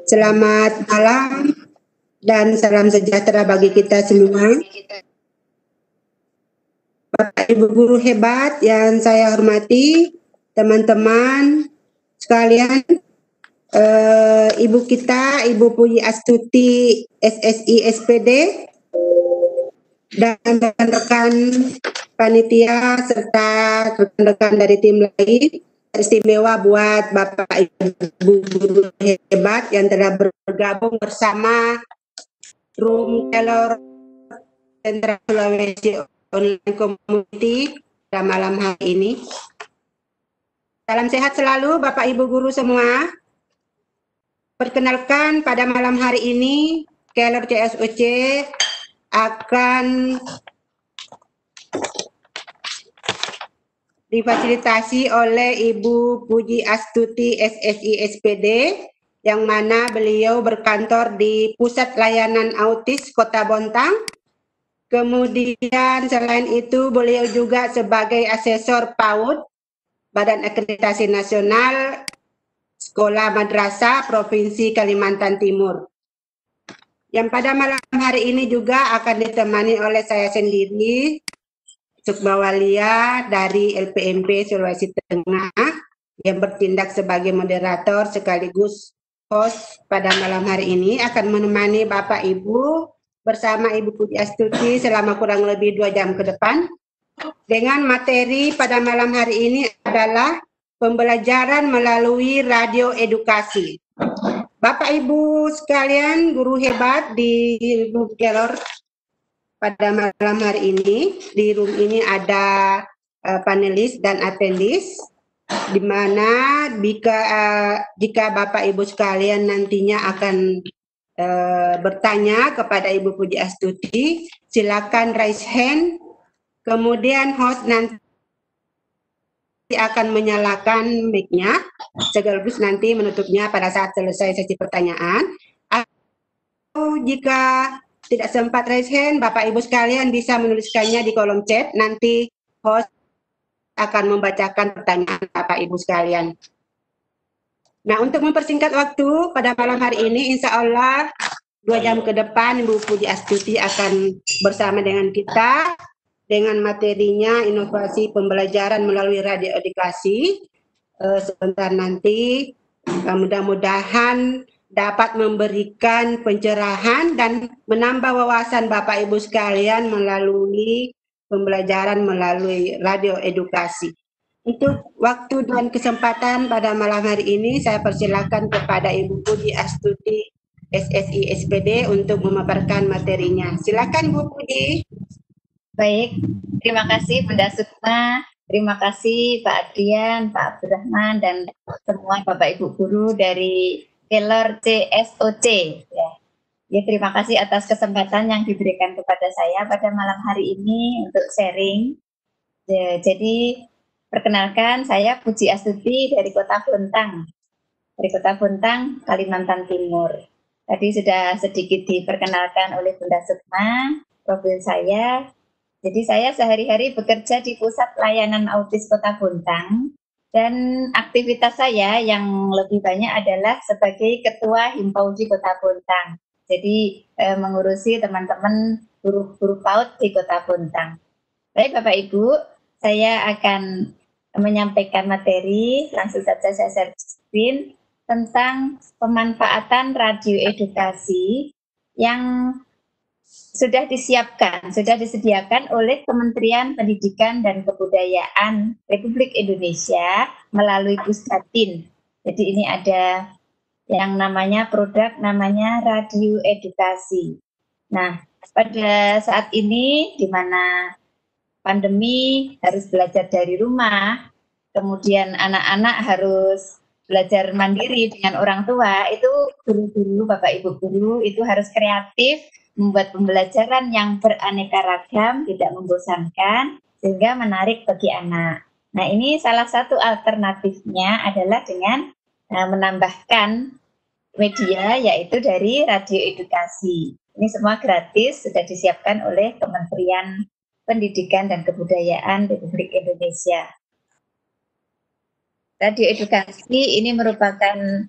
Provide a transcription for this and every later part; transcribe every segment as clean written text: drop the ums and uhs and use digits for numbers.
Selamat malam dan salam sejahtera bagi kita semua. Bapak Ibu guru hebat yang saya hormati, teman-teman sekalian, Ibu kita, Ibu Puji Astuti SSI SPD, dan rekan-rekan panitia serta rekan-rekan dari tim lain, istimewa buat Bapak Ibu guru hebat yang telah bergabung bersama Room Keller Sentra Sulawesi Online Community pada malam hari ini. Salam sehat selalu Bapak Ibu guru semua. Perkenalkan, pada malam hari ini Keller CSOC akan difasilitasi oleh Ibu Puji Astuti SSI SPD, yang mana beliau berkantor di Pusat Layanan Autis Kota Bontang. Kemudian selain itu beliau juga sebagai asesor PAUD Badan Akreditasi Nasional Sekolah Madrasah Provinsi Kalimantan Timur. Yang pada malam hari ini juga akan ditemani oleh saya sendiri, Sukmawalia dari LPMP Sulawesi Tengah, yang bertindak sebagai moderator sekaligus host pada malam hari ini, akan menemani Bapak Ibu bersama Ibu Puji Astuti selama kurang lebih 2 jam ke depan. Dengan materi pada malam hari ini adalah pembelajaran melalui radio edukasi. Bapak Ibu sekalian, guru hebat di Room Keller, pada malam hari ini, di room ini ada panelis dan atendis, di mana jika Bapak Ibu sekalian nantinya akan bertanya kepada Ibu Puji Astuti, silakan raise hand, kemudian host nanti akan menyalakan mic-nya, sekaligus nanti menutupnya pada saat selesai sesi pertanyaan. Atau jika tidak sempat raise hand, Bapak Ibu sekalian bisa menuliskannya di kolom chat, nanti host akan membacakan pertanyaan Bapak Ibu sekalian. Nah, untuk mempersingkat waktu pada malam hari ini, insya Allah 2 jam ke depan Ibu Puji Astuti akan bersama dengan kita dengan materinya inovasi pembelajaran melalui radio edukasi. Sebentar nanti mudah-mudahan dapat memberikan pencerahan dan menambah wawasan Bapak Ibu sekalian melalui pembelajaran melalui radio edukasi. Untuk waktu dan kesempatan pada malam hari ini, saya persilakan kepada Ibu Puji Astuti SSI SPD untuk memaparkan materinya. Silakan Bu Puji. Baik, terima kasih Bunda Sukma, terima kasih Pak Adrian, Pak Abdurrahman, dan semua Bapak Ibu guru dari Keller CSOC. Ya, terima kasih atas kesempatan yang diberikan kepada saya pada malam hari ini untuk sharing. Ya, jadi perkenalkan, saya Puji Astuti dari Kota Bontang, Kalimantan Timur. Tadi sudah sedikit diperkenalkan oleh Bunda Sukma, profil saya. Jadi saya sehari-hari bekerja di Pusat Layanan Autis Kota Bontang, dan aktivitas saya yang lebih banyak adalah sebagai Ketua Himpauji Kota Bontang. Jadi mengurusi teman-teman guru-guru PAUD di Kota Bontang. Baik Bapak Ibu, saya akan menyampaikan materi, langsung saja saya share screen, tentang pemanfaatan radio edukasi yang sudah disediakan oleh Kementerian Pendidikan dan Kebudayaan Republik Indonesia melalui Pusdatin. Jadi ini ada yang namanya produk namanya radio edukasi. Nah, pada saat ini di mana pandemi harus belajar dari rumah, kemudian anak-anak harus belajar mandiri dengan orang tua, itu guru-guru, Bapak Ibu guru itu harus kreatif, membuat pembelajaran yang beraneka ragam, tidak membosankan, sehingga menarik bagi anak. Nah, ini salah satu alternatifnya adalah dengan menambahkan media, yaitu dari radio edukasi. Ini semua gratis, sudah disiapkan oleh Kementerian Pendidikan dan Kebudayaan Republik Indonesia. Radio edukasi ini merupakan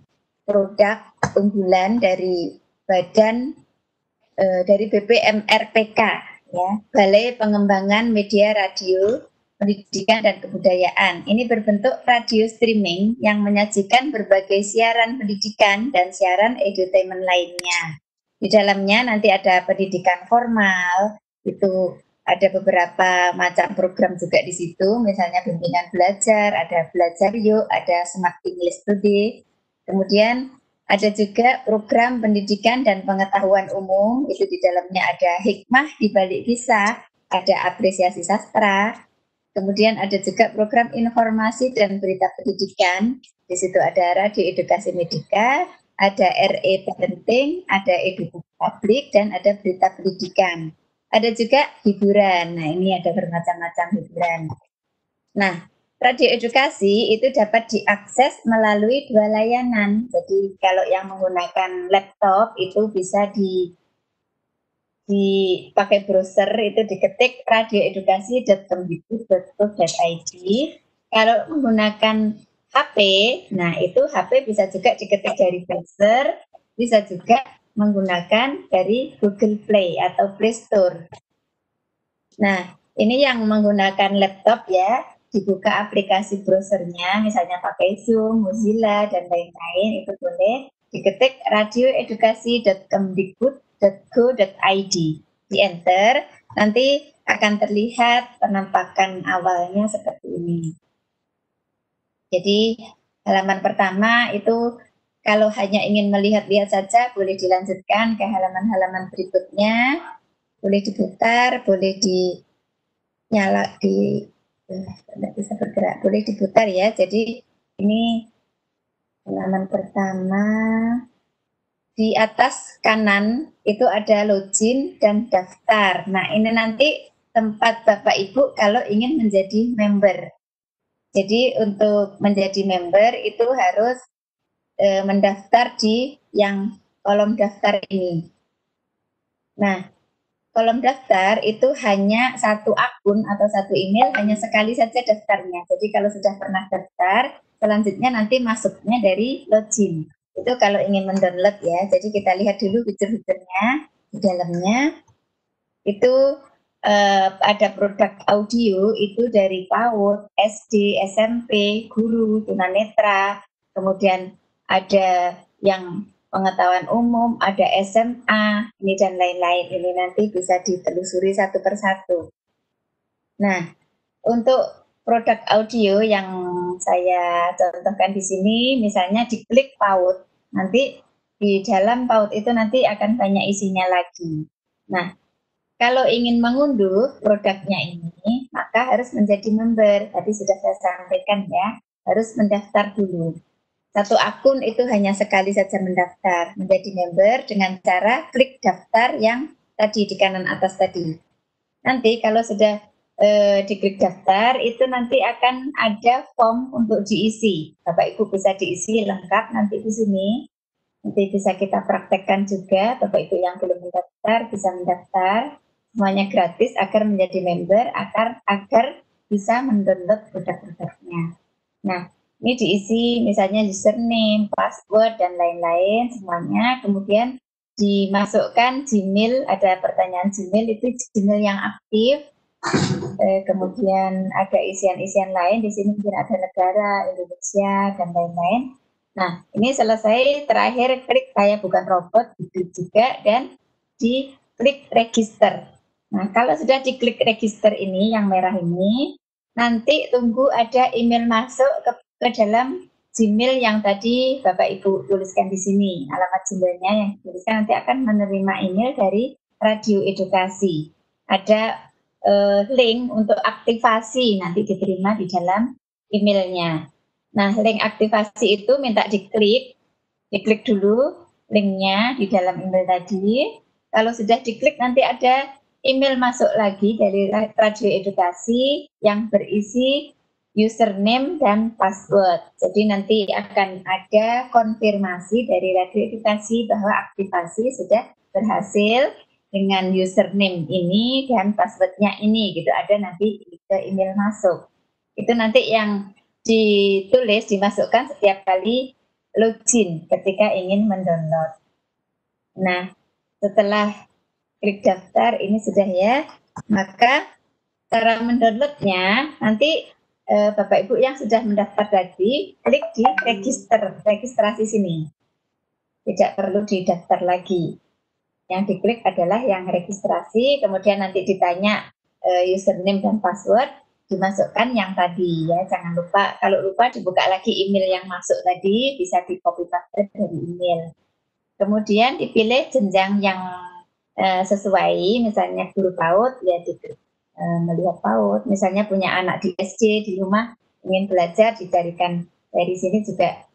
produk unggulan dari badan dari BPMRPK, ya, Balai Pengembangan Media Radio, Pendidikan dan Kebudayaan. Ini berbentuk radio streaming yang menyajikan berbagai siaran pendidikan dan siaran edutainment lainnya. Di dalamnya nanti ada pendidikan formal, itu ada beberapa macam program juga di situ, misalnya bimbingan belajar, ada belajar yuk, ada Smart English Today. Kemudian ada juga program pendidikan dan pengetahuan umum, itu di dalamnya ada hikmah di balik kisah, ada apresiasi sastra. Kemudian ada juga program informasi dan berita pendidikan, di situ ada radio edukasi medika, ada RE parenting, ada edu publik, dan ada berita pendidikan. Ada juga hiburan, nah ini ada bermacam-macam hiburan. Nah, radio edukasi itu dapat diakses melalui 2 layanan. Jadi kalau yang menggunakan laptop itu bisa dipakai browser, itu diketik radioedukasi.kemdikbud.go.id. Kalau menggunakan HP, nah itu HP bisa juga diketik dari browser, bisa juga menggunakan dari Google Play atau Play Store. Nah, ini yang menggunakan laptop ya, dibuka aplikasi browsernya, misalnya pakai Zoom, Mozilla, dan lain-lain, itu boleh diketik radioedukasi.kemdikbud.go.id, di enter, nanti akan terlihat penampakan awalnya seperti ini. Jadi halaman pertama itu kalau hanya ingin melihat-lihat saja boleh dilanjutkan ke halaman-halaman berikutnya, boleh diputar, boleh tidak bisa bergerak, boleh diputar ya. Jadi ini halaman pertama, di atas kanan itu ada login dan daftar. Nah ini nanti tempat Bapak Ibu kalau ingin menjadi member. Jadi untuk menjadi member itu harus mendaftar di yang kolom daftar ini. Nah, kolom daftar itu hanya satu akun atau satu email, hanya sekali saja daftarnya. Jadi kalau sudah pernah daftar, selanjutnya nanti masuknya dari login. Itu kalau ingin mendownload ya. Jadi kita lihat dulu fitur-fiturnya di dalamnya. Itu ada produk audio itu dari PAUD, SD, SMP, guru, tunanetra, kemudian ada yang pengetahuan umum, ada SMA, ini dan lain-lain. Ini nanti bisa ditelusuri satu persatu. Nah, untuk produk audio yang saya contohkan di sini, misalnya diklik PAUD, nanti di dalam PAUD itu nanti akan banyak isinya lagi. Nah, kalau ingin mengunduh produknya ini, maka harus menjadi member. Tadi sudah saya sampaikan ya, harus mendaftar dulu. Satu akun itu hanya sekali saja mendaftar, menjadi member dengan cara klik daftar yang tadi di kanan atas tadi. Nanti kalau sudah diklik daftar, itu nanti akan ada form untuk diisi. Bapak Ibu bisa diisi lengkap nanti di sini. Nanti bisa kita praktekkan juga, Bapak Ibu yang belum mendaftar bisa mendaftar. Semuanya gratis agar menjadi member, agar bisa mendownload produk-produknya. Nah, ini diisi misalnya username, password, dan lain-lain semuanya. Kemudian dimasukkan Gmail, ada pertanyaan Gmail, itu Gmail yang aktif. Kemudian ada isian-isian lain, di sini mungkin ada negara, Indonesia, dan lain-lain. Nah, ini selesai, terakhir klik saya bukan robot, gitu juga, dan diklik register. Nah, kalau sudah diklik register ini, yang merah ini, nanti tunggu ada email masuk ke dalam Gmail yang tadi Bapak Ibu tuliskan di sini. Alamat Gmailnya yang dituliskan nanti akan menerima email dari Radio Edukasi. Ada link untuk aktivasi nanti diterima di dalam emailnya. Nah, link aktivasi itu minta diklik dulu linknya di dalam email tadi. Kalau sudah diklik nanti ada email masuk lagi dari Radio Edukasi yang berisi username dan password. Jadi nanti akan ada konfirmasi dari Radio Edukasi bahwa aktivasi sudah berhasil dengan username ini dan passwordnya ini, gitu. Ada nanti ke email masuk. Itu nanti yang ditulis, dimasukkan setiap kali login ketika ingin mendownload. Nah, setelah klik daftar ini sudah ya, maka cara mendownloadnya nanti Bapak Ibu yang sudah mendaftar tadi, klik di registrasi sini. Tidak perlu didaftar lagi. Yang diklik adalah yang registrasi, kemudian nanti ditanya username dan password, dimasukkan yang tadi ya. Jangan lupa, kalau lupa dibuka lagi email yang masuk tadi, bisa di copy paste dari email. Kemudian dipilih jenjang yang sesuai, misalnya guru PAUD, ya melihat PAUD, misalnya punya anak di SD di rumah ingin belajar, dicarikan dari sini juga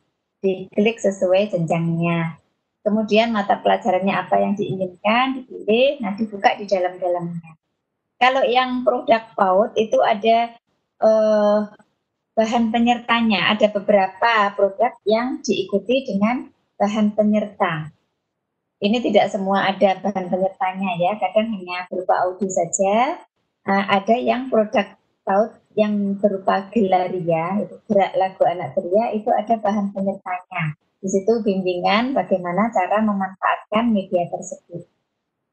diklik sesuai jenjangnya. Kemudian mata pelajarannya apa yang diinginkan, dipilih, nah dibuka di dalam-dalamnya. Kalau yang produk PAUD itu ada bahan penyertanya, ada beberapa produk yang diikuti dengan bahan penyerta. Ini tidak semua ada bahan penyertanya ya, kadang hanya berupa audio saja. Ada yang produk PAUD yang berupa gelaria, itu gerak lagu anak ceria, itu ada bahan penyertanya. Di situ bimbingan bagaimana cara memanfaatkan media tersebut.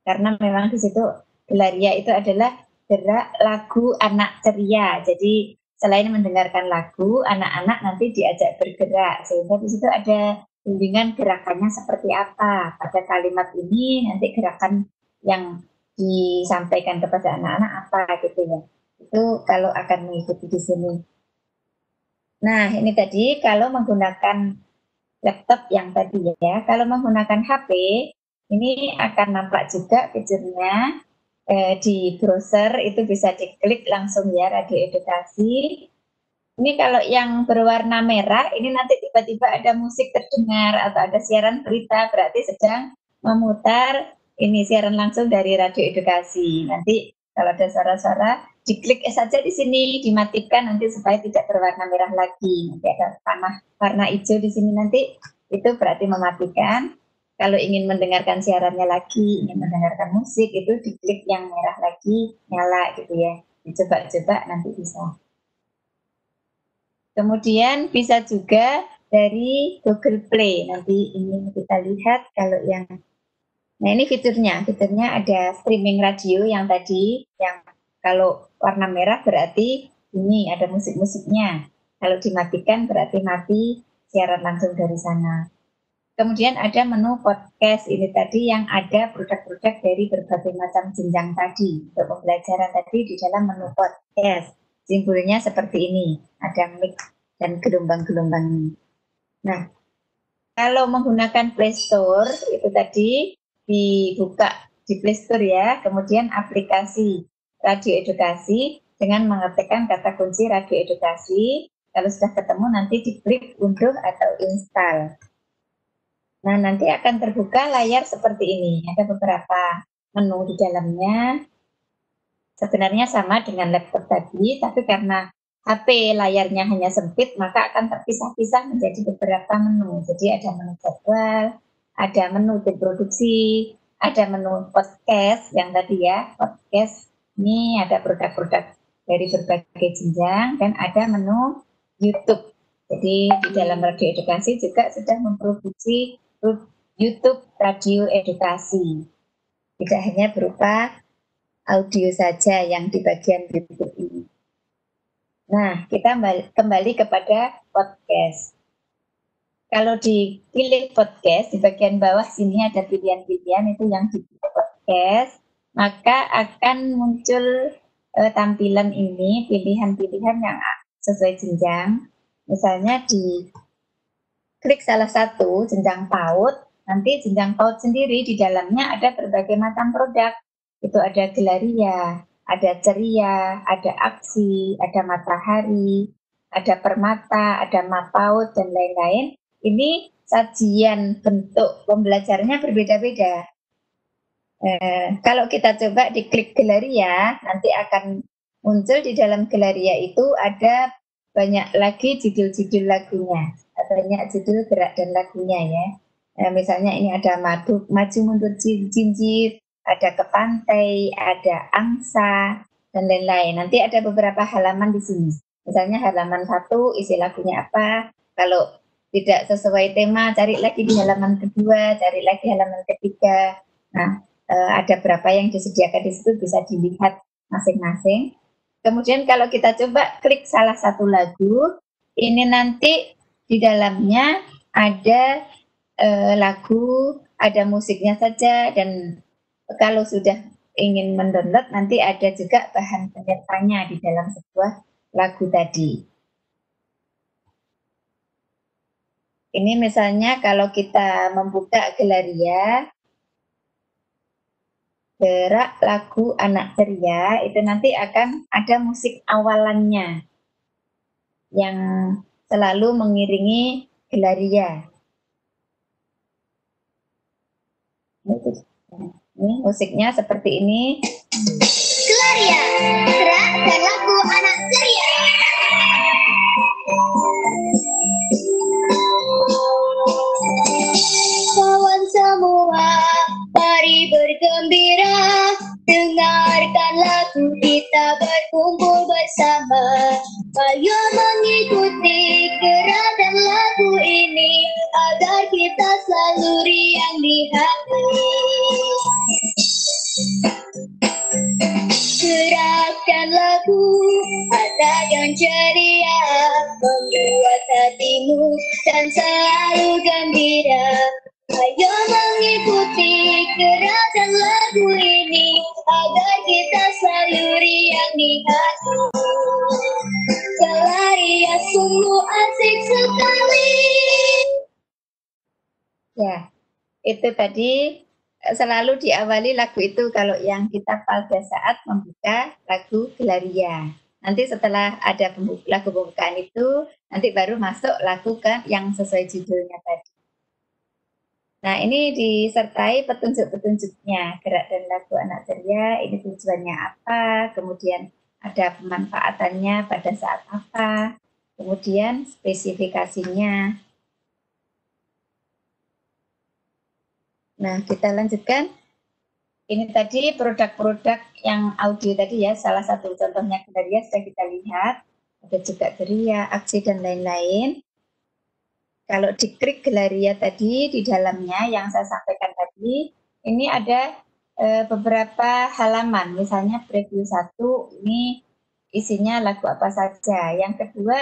Karena memang di situ gelaria itu adalah gerak lagu anak ceria. Jadi selain mendengarkan lagu, anak-anak nanti diajak bergerak. Sehingga di situ ada bimbingan gerakannya seperti apa. Pada kalimat ini nanti gerakan yang disampaikan kepada anak-anak apa gitu ya. Itu kalau akan mengikuti di sini. Nah, ini tadi kalau menggunakan laptop yang tadi ya. Kalau menggunakan HP, ini akan nampak juga fiturnya di browser, itu bisa diklik langsung ya, radio edukasi. Ini kalau yang berwarna merah, ini nanti tiba-tiba ada musik terdengar atau ada siaran berita, berarti sedang memutar ini siaran langsung dari radio edukasi. Nanti kalau ada suara-suara, diklik saja di sini, dimatikan nanti supaya tidak berwarna merah lagi. Nanti ada panah warna hijau di sini nanti, itu berarti mematikan. Kalau ingin mendengarkan siarannya lagi, ingin mendengarkan musik, itu diklik yang merah lagi, nyala gitu ya. Dicoba-coba nanti bisa. Kemudian bisa juga dari Google Play. Nanti ini kita lihat kalau yang, nah ini fiturnya ada streaming radio yang tadi, yang kalau warna merah berarti ini ada musik-musiknya. Kalau dimatikan berarti mati siaran langsung dari sana. Kemudian ada menu podcast, ini tadi yang ada produk-produk dari berbagai macam jenjang tadi. Untuk pembelajaran tadi di dalam menu podcast. Simbolnya seperti ini, ada mic dan gelombang-gelombang. Nah, kalau menggunakan Play Store, itu tadi dibuka di Play Store ya, kemudian aplikasi radio edukasi dengan mengetikkan kata kunci radio edukasi. Kalau sudah ketemu nanti diklik unduh atau install. Nah, nanti akan terbuka layar seperti ini. Ada beberapa menu di dalamnya. Sebenarnya sama dengan laptop tadi, tapi karena HP layarnya hanya sempit, maka akan terpisah-pisah menjadi beberapa menu. Jadi ada menu jadwal, ada menu reproduksi, ada menu podcast yang tadi ya, podcast. Ini ada produk-produk dari berbagai jenjang, dan ada menu YouTube. Jadi di dalam radio edukasi juga sudah memproduksi YouTube radio edukasi. Tidak hanya berupa audio saja yang di bagian berikut ini. Nah, kita kembali kepada podcast. Kalau dipilih podcast, di bagian bawah sini ada pilihan-pilihan, itu yang dipilih podcast, maka akan muncul tampilan ini, pilihan-pilihan yang sesuai jenjang. Misalnya di klik salah satu jenjang PAUD, nanti jenjang PAUD sendiri di dalamnya ada berbagai macam produk. Itu ada gelaria, ada ceria, ada aksi, ada matahari, ada permata, ada MAPAUD, dan lain-lain. Ini sajian bentuk pembelajarannya berbeda-beda. Kalau kita coba diklik gelaria, nanti akan muncul di dalam gelaria itu ada banyak lagi judul-judul lagunya. Banyak judul gerak dan lagunya ya. Misalnya ini ada maju mundur jinjit, ada ke pantai, ada angsa, dan lain-lain. Nanti ada beberapa halaman di sini. Misalnya halaman 1 isi lagunya apa. Kalau tidak sesuai tema, cari lagi di halaman kedua, cari lagi halaman ketiga. Nah, ada berapa yang disediakan di situ bisa dilihat masing-masing. Kemudian kalau kita coba klik salah satu lagu, ini nanti di dalamnya ada lagu, ada musiknya saja, dan kalau sudah ingin mendownload nanti ada juga bahan penyertanya di dalam sebuah lagu tadi. Ini misalnya kalau kita membuka Gelaria, gerak lagu anak ceria, itu nanti akan ada musik awalannya yang selalu mengiringi Gelaria. Ini musiknya seperti ini. Gelaria, gerak dan lagu anak ceria. Kawan semua, mari bergembira, dengarkan lagu kita berkumpul bersama. Ayo mengikuti gerak dan lagu ini agar kita selalu riang di hati. Gerakkan lagu anak yang ceria, membuat hatimu dan selalu gembira. Ayo mengikuti gerak dan lagu ini agar kita selalu riang di hati. Gelaria sungguh asik sekali. Ya, itu tadi selalu diawali lagu itu kalau yang kita pada saat membuka lagu Gelaria. Nanti setelah ada lagu pembukaan itu, nanti baru masuk lagu kan yang sesuai judulnya tadi. Nah, ini disertai petunjuk-petunjuknya, gerak dan lagu anak ceria, ini tujuannya apa, kemudian ada pemanfaatannya pada saat apa, kemudian spesifikasinya. Nah, kita lanjutkan. Ini tadi produk-produk yang audio tadi ya, salah satu contohnya Gelaria sudah kita lihat. Ada juga Geria, Aksi, dan lain-lain. Kalau diklik Gelaria tadi, di dalamnya yang saya sampaikan tadi, ini ada beberapa halaman. Misalnya preview 1, ini isinya lagu apa saja. Yang kedua,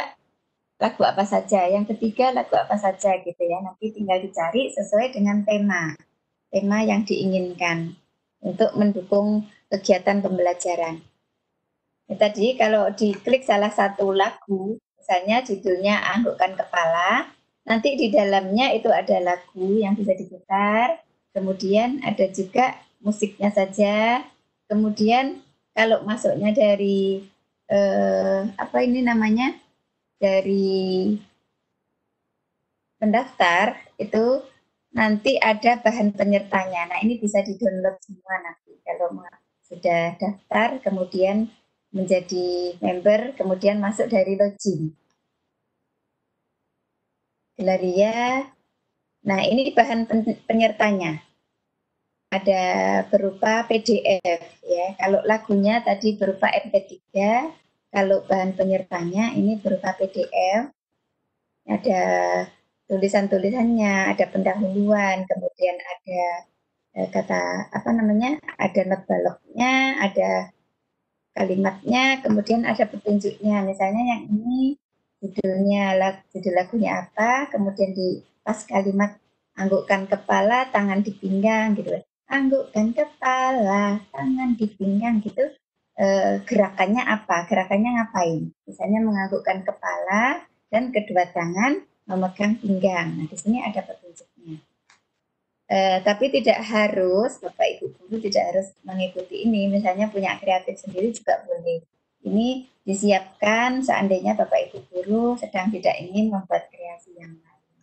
lagu apa saja. Yang ketiga, lagu apa saja gitu ya. Nanti tinggal dicari sesuai dengan tema yang diinginkan untuk mendukung kegiatan pembelajaran. Tadi kalau diklik salah satu lagu, misalnya judulnya Anggukkan Kepala, nanti di dalamnya itu ada lagu yang bisa diputar, kemudian ada juga musiknya saja, kemudian kalau masuknya dari apa ini namanya, dari pendaftar itu nanti ada bahan penyertanya. Nah, ini bisa di-download semua nanti kalau sudah daftar, kemudian menjadi member, kemudian masuk dari login. Gelaria. Nah, ini bahan penyertanya. Ada berupa PDF ya. Kalau lagunya tadi berupa MP3, kalau bahan penyertanya ini berupa PDF. Ada tulisan-tulisannya, ada pendahuluan, kemudian ada kata apa namanya, ada not baloknya, ada kalimatnya, kemudian ada petunjuknya. Misalnya yang ini judul lagunya apa, kemudian di pas kalimat anggukkan kepala, tangan di pinggang gitu. Anggukkan kepala, tangan di pinggang gitu. Gerakannya apa? Gerakannya ngapain? Misalnya menganggukkan kepala dan kedua tangan memegang pinggang. Nah, di sini ada petunjuknya. Tapi tidak harus, Bapak Ibu Guru tidak harus mengikuti ini. Misalnya punya kreatif sendiri juga boleh. Ini disiapkan seandainya Bapak Ibu Guru sedang tidak ingin membuat kreasi yang lain.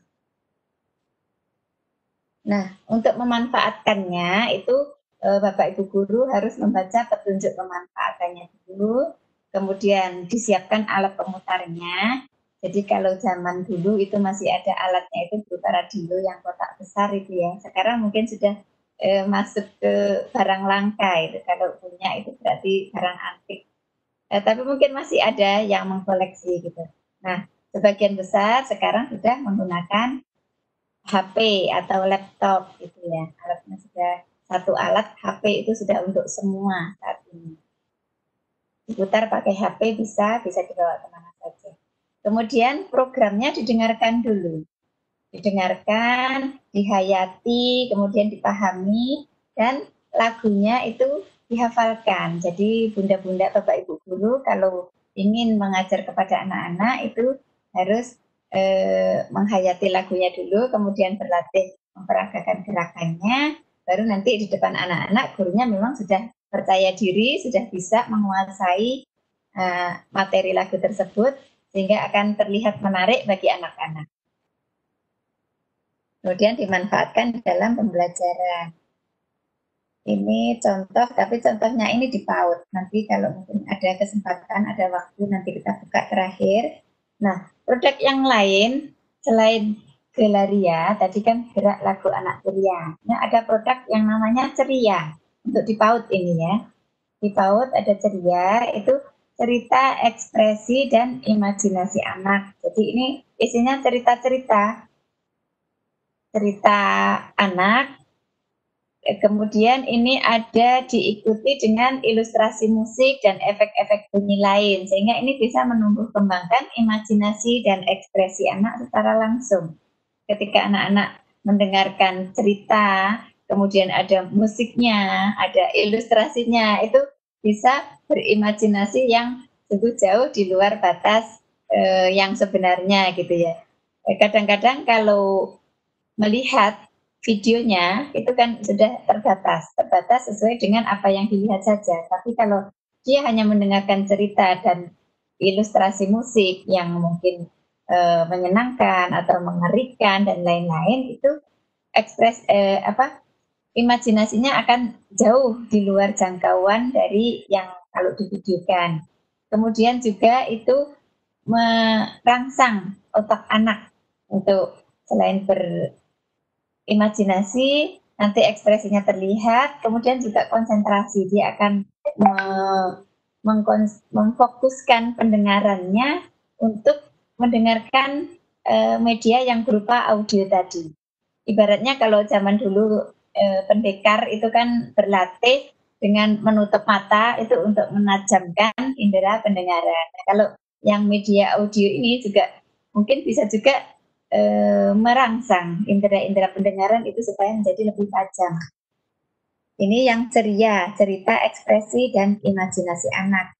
Nah, untuk memanfaatkannya itu Bapak Ibu Guru harus membaca petunjuk pemanfaatannya dulu, kemudian disiapkan alat pemutarnya. Jadi kalau zaman dulu itu masih ada alatnya itu berupa radio yang kotak besar itu ya. Sekarang mungkin sudah masuk ke barang langka itu. Kalau punya itu berarti barang antik. Tapi mungkin masih ada yang mengkoleksi gitu. Nah, sebagian besar sekarang sudah menggunakan HP atau laptop gitu ya. Alatnya sudah satu alat HP itu sudah untuk semua saat ini. Diputar pakai HP bisa dibawa kemana saja. Kemudian programnya didengarkan dulu. Didengarkan, dihayati, kemudian dipahami, dan lagunya itu dihafalkan. Jadi bunda-bunda, bapak ibu guru kalau ingin mengajar kepada anak-anak itu harus menghayati lagunya dulu, kemudian berlatih memperagakan gerakannya, baru nanti di depan anak-anak gurunya memang sudah percaya diri, sudah bisa menguasai materi lagu tersebut, sehingga akan terlihat menarik bagi anak-anak. Kemudian dimanfaatkan dalam pembelajaran. Ini contoh, tapi contohnya ini di PAUD. Nanti kalau mungkin ada kesempatan, ada waktu, nanti kita buka terakhir. Nah, produk yang lain selain Gelaria, tadi kan gerak lagu anak ceria. Nah, ada produk yang namanya Ceria. Untuk di PAUD ini ya. Di PAUD ada Ceria, itu cerita, ekspresi, dan imajinasi anak. Jadi ini isinya cerita-cerita anak. Kemudian ini ada diikuti dengan ilustrasi musik dan efek-efek bunyi lain, sehingga ini bisa menumbuh kembangkan imajinasi dan ekspresi anak secara langsung. Ketika anak-anak mendengarkan cerita, kemudian ada musiknya, ada ilustrasinya, itu bisa berimajinasi yang sungguh jauh di luar batas yang sebenarnya gitu ya. Kadang-kadang kalau melihat videonya itu kan sudah terbatas sesuai dengan apa yang dilihat saja. Tapi kalau dia hanya mendengarkan cerita dan ilustrasi musik yang mungkin menyenangkan atau mengerikan dan lain-lain, itu imajinasinya akan jauh di luar jangkauan dari yang kalau divideokan. Kemudian juga itu merangsang otak anak untuk selain imajinasi, nanti ekspresinya terlihat, kemudian juga konsentrasi. Dia akan memfokuskan pendengarannya untuk mendengarkan media yang berupa audio tadi. Ibaratnya kalau zaman dulu pendekar itu kan berlatih dengan menutup mata itu untuk menajamkan indera pendengaran. Nah, kalau yang media audio ini juga mungkin bisa juga merangsang indera-indera pendengaran itu supaya menjadi lebih tajam. Ini yang ceria, cerita, ekspresi, dan imajinasi anak.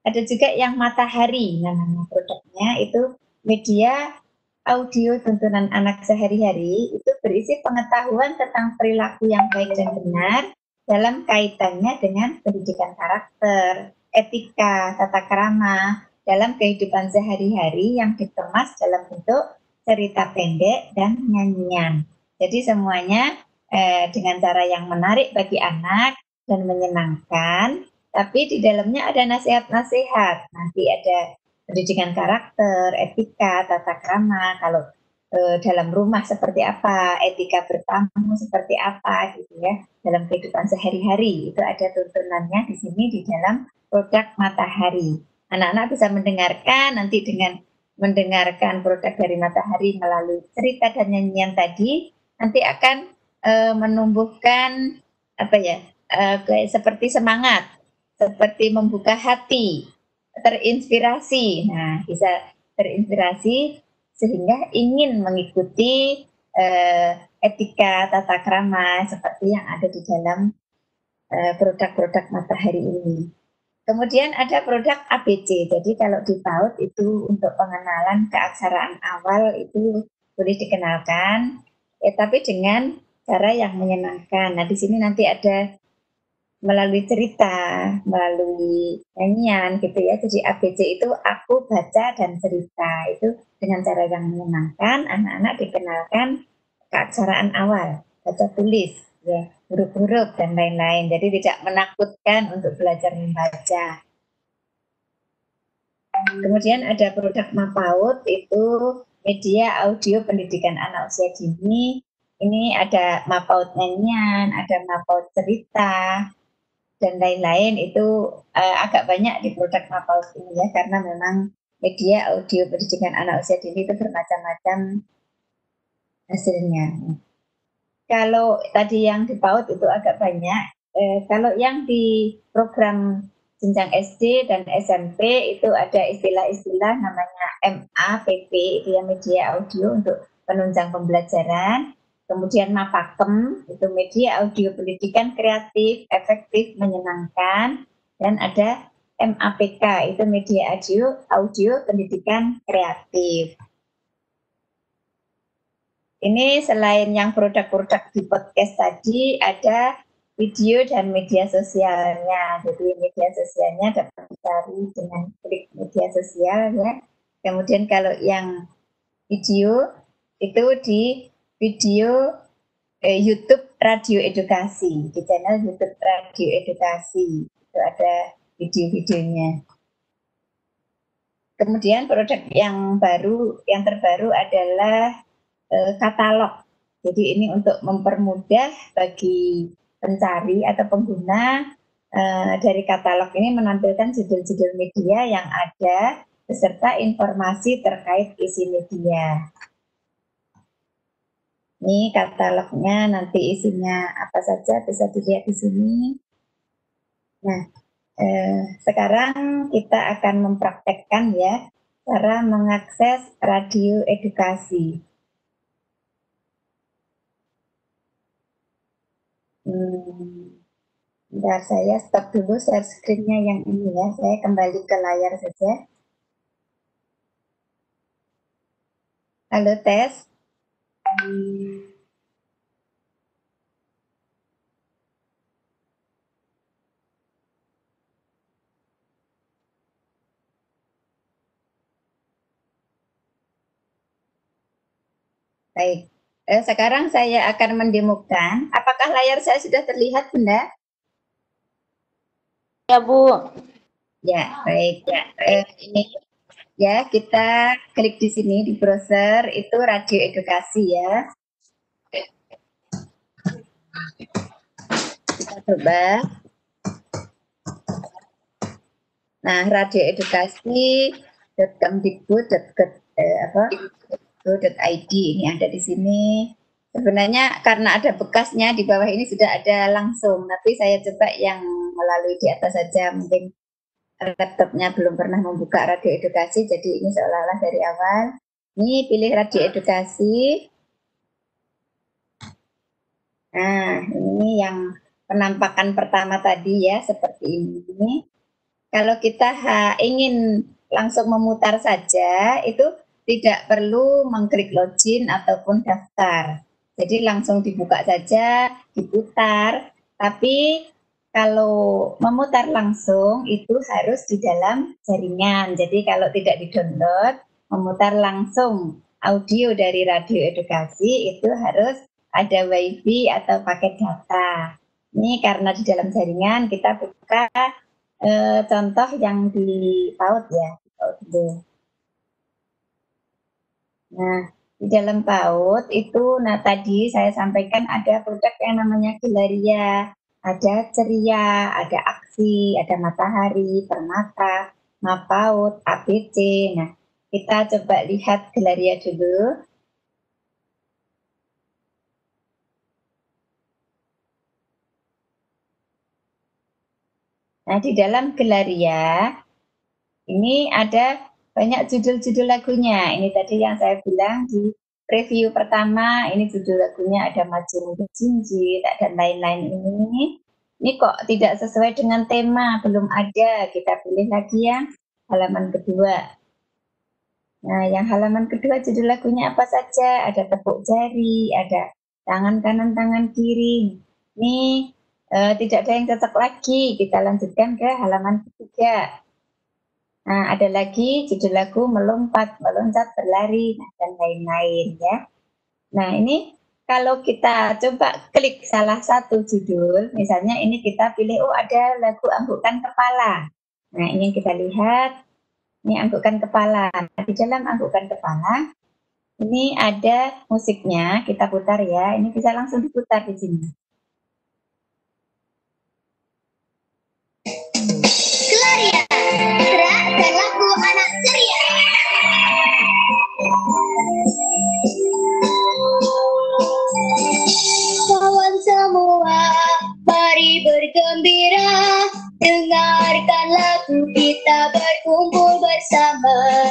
Ada juga yang matahari, namanya produknya, itu media audio tuntunan anak sehari-hari, itu berisi pengetahuan tentang perilaku yang baik dan benar dalam kaitannya dengan pendidikan karakter, etika, tata krama, dalam kehidupan sehari-hari yang dikemas dalam bentuk cerita pendek dan nyanyian. Jadi semuanya dengan cara yang menarik bagi anak dan menyenangkan, tapi di dalamnya ada nasihat-nasihat. Nanti ada pendidikan karakter, etika, tata krama, kalau dalam rumah seperti apa, etika bertamu seperti apa gitu ya, dalam kehidupan sehari-hari. Itu ada tuntunannya di sini di dalam produk Matahari. Anak-anak bisa mendengarkan, nanti dengan mendengarkan produk dari Matahari melalui cerita dan nyanyian tadi, nanti akan menumbuhkan seperti semangat, seperti membuka hati, terinspirasi. Nah, bisa terinspirasi sehingga ingin mengikuti etika tata krama seperti yang ada di dalam produk-produk Matahari ini. Kemudian ada produk ABC. Jadi kalau di PAUD itu untuk pengenalan keaksaraan awal itu boleh dikenalkan, tapi dengan cara yang menyenangkan. Nah, di sini nanti ada melalui cerita, melalui nyanyian gitu ya. Jadi ABC itu aku baca dan cerita. Itu dengan cara yang menyenangkan, anak-anak dikenalkan keaksaraan awal, baca tulis, ya, huruf-huruf dan lain-lain. Jadi tidak menakutkan untuk belajar membaca. Kemudian ada produk MAPAUD, itu media audio pendidikan anak usia dini. Ini ada MAPAUD nyanyian, ada MAPAUD cerita, dan lain-lain. Itu agak banyak di produk MAPAUD ini ya, karena memang media audio pendidikan anak usia dini itu bermacam-macam hasilnya. Kalau tadi yang di PAUD itu agak banyak, kalau yang di program jenjang SD dan SMP itu ada istilah-istilah namanya MAPP, itu yang media audio untuk penunjang pembelajaran. Kemudian MAPAKEM, itu media audio pendidikan kreatif, efektif, menyenangkan. Dan ada MAPK, itu media audio pendidikan kreatif. Ini selain yang produk-produk di podcast tadi, ada video dan media sosialnya. Jadi media sosialnya dapat dicari dengan klik media sosial ya. Kemudian kalau yang video itu di video YouTube Radio Edukasi, di channel YouTube Radio Edukasi itu ada video-videonya. Kemudian produk yang terbaru adalah katalog. Jadi ini untuk mempermudah bagi pencari atau pengguna dari katalog ini menampilkan judul-judul media yang ada beserta informasi terkait isi media. Ini katalognya, nanti isinya apa saja bisa dilihat di sini. Nah, sekarang kita akan mempraktekkan ya cara mengakses radio edukasi. Bentar, saya stop dulu share screen-nya yang ini ya. Saya kembali ke layar saja. Halo, tes. Baik. Sekarang saya akan mendemokan. Apakah layar saya sudah terlihat, Bunda? Ya, Bu. Ya, baik. Ini ya, kita klik di sini di browser, itu Radio Edukasi ya. Kita coba. Nah, radioedukasi.kemdikbud.id ini ada di sini. Sebenarnya karena ada bekasnya di bawah ini sudah ada langsung, tapi saya coba yang melalui di atas saja. Mungkin laptopnya belum pernah membuka Radio Edukasi, jadi ini seolah-olah dari awal. Ini pilih Radio Edukasi. Nah, ini yang penampakan pertama tadi ya, seperti ini. Kalau kita ingin langsung memutar saja, itu tidak perlu mengklik login ataupun daftar. Jadi langsung dibuka saja, diputar. Tapi kalau memutar langsung itu harus di dalam jaringan. Jadi kalau tidak di-download, memutar langsung audio dari Radio Edukasi itu harus ada WiFi atau paket data. Ini karena di dalam jaringan kita buka contoh yang di PAUD ya. Nah, di dalam PAUD itu, tadi saya sampaikan ada produk yang namanya Gelaria, ada Ceria, ada Aksi, ada Matahari, Permata, Mapaud, ABC. Nah, kita coba lihat Gelaria dulu. Nah, di dalam Gelaria ini ada banyak judul-judul lagunya. Ini tadi yang saya bilang di preview pertama, ini judul lagunya ada Maju Mundur Jinjit, dan lain-lain ini. Ini kok tidak sesuai dengan tema, belum ada. Kita pilih lagi yang halaman kedua. Nah, yang halaman kedua judul lagunya apa saja? Ada Tepuk Jari, ada Tangan Kanan, Tangan Kiri. Ini tidak ada yang cocok lagi. Kita lanjutkan ke halaman ketiga. Nah, ada lagi judul lagu Melompat, Meloncat, Berlari, dan lain-lain ya. Nah, ini kalau kita coba klik salah satu judul, misalnya ini kita pilih, oh ada lagu Anggukkan Kepala. Nah, ini yang kita lihat, ini Anggukkan Kepala. Nah, di dalam Anggukkan Kepala, ini ada musiknya, kita putar ya. Ini bisa langsung diputar di sini. Gelaria, gerak dan lagu anak ceria. gembira. Dengarkan lagu kita berkumpul bersama.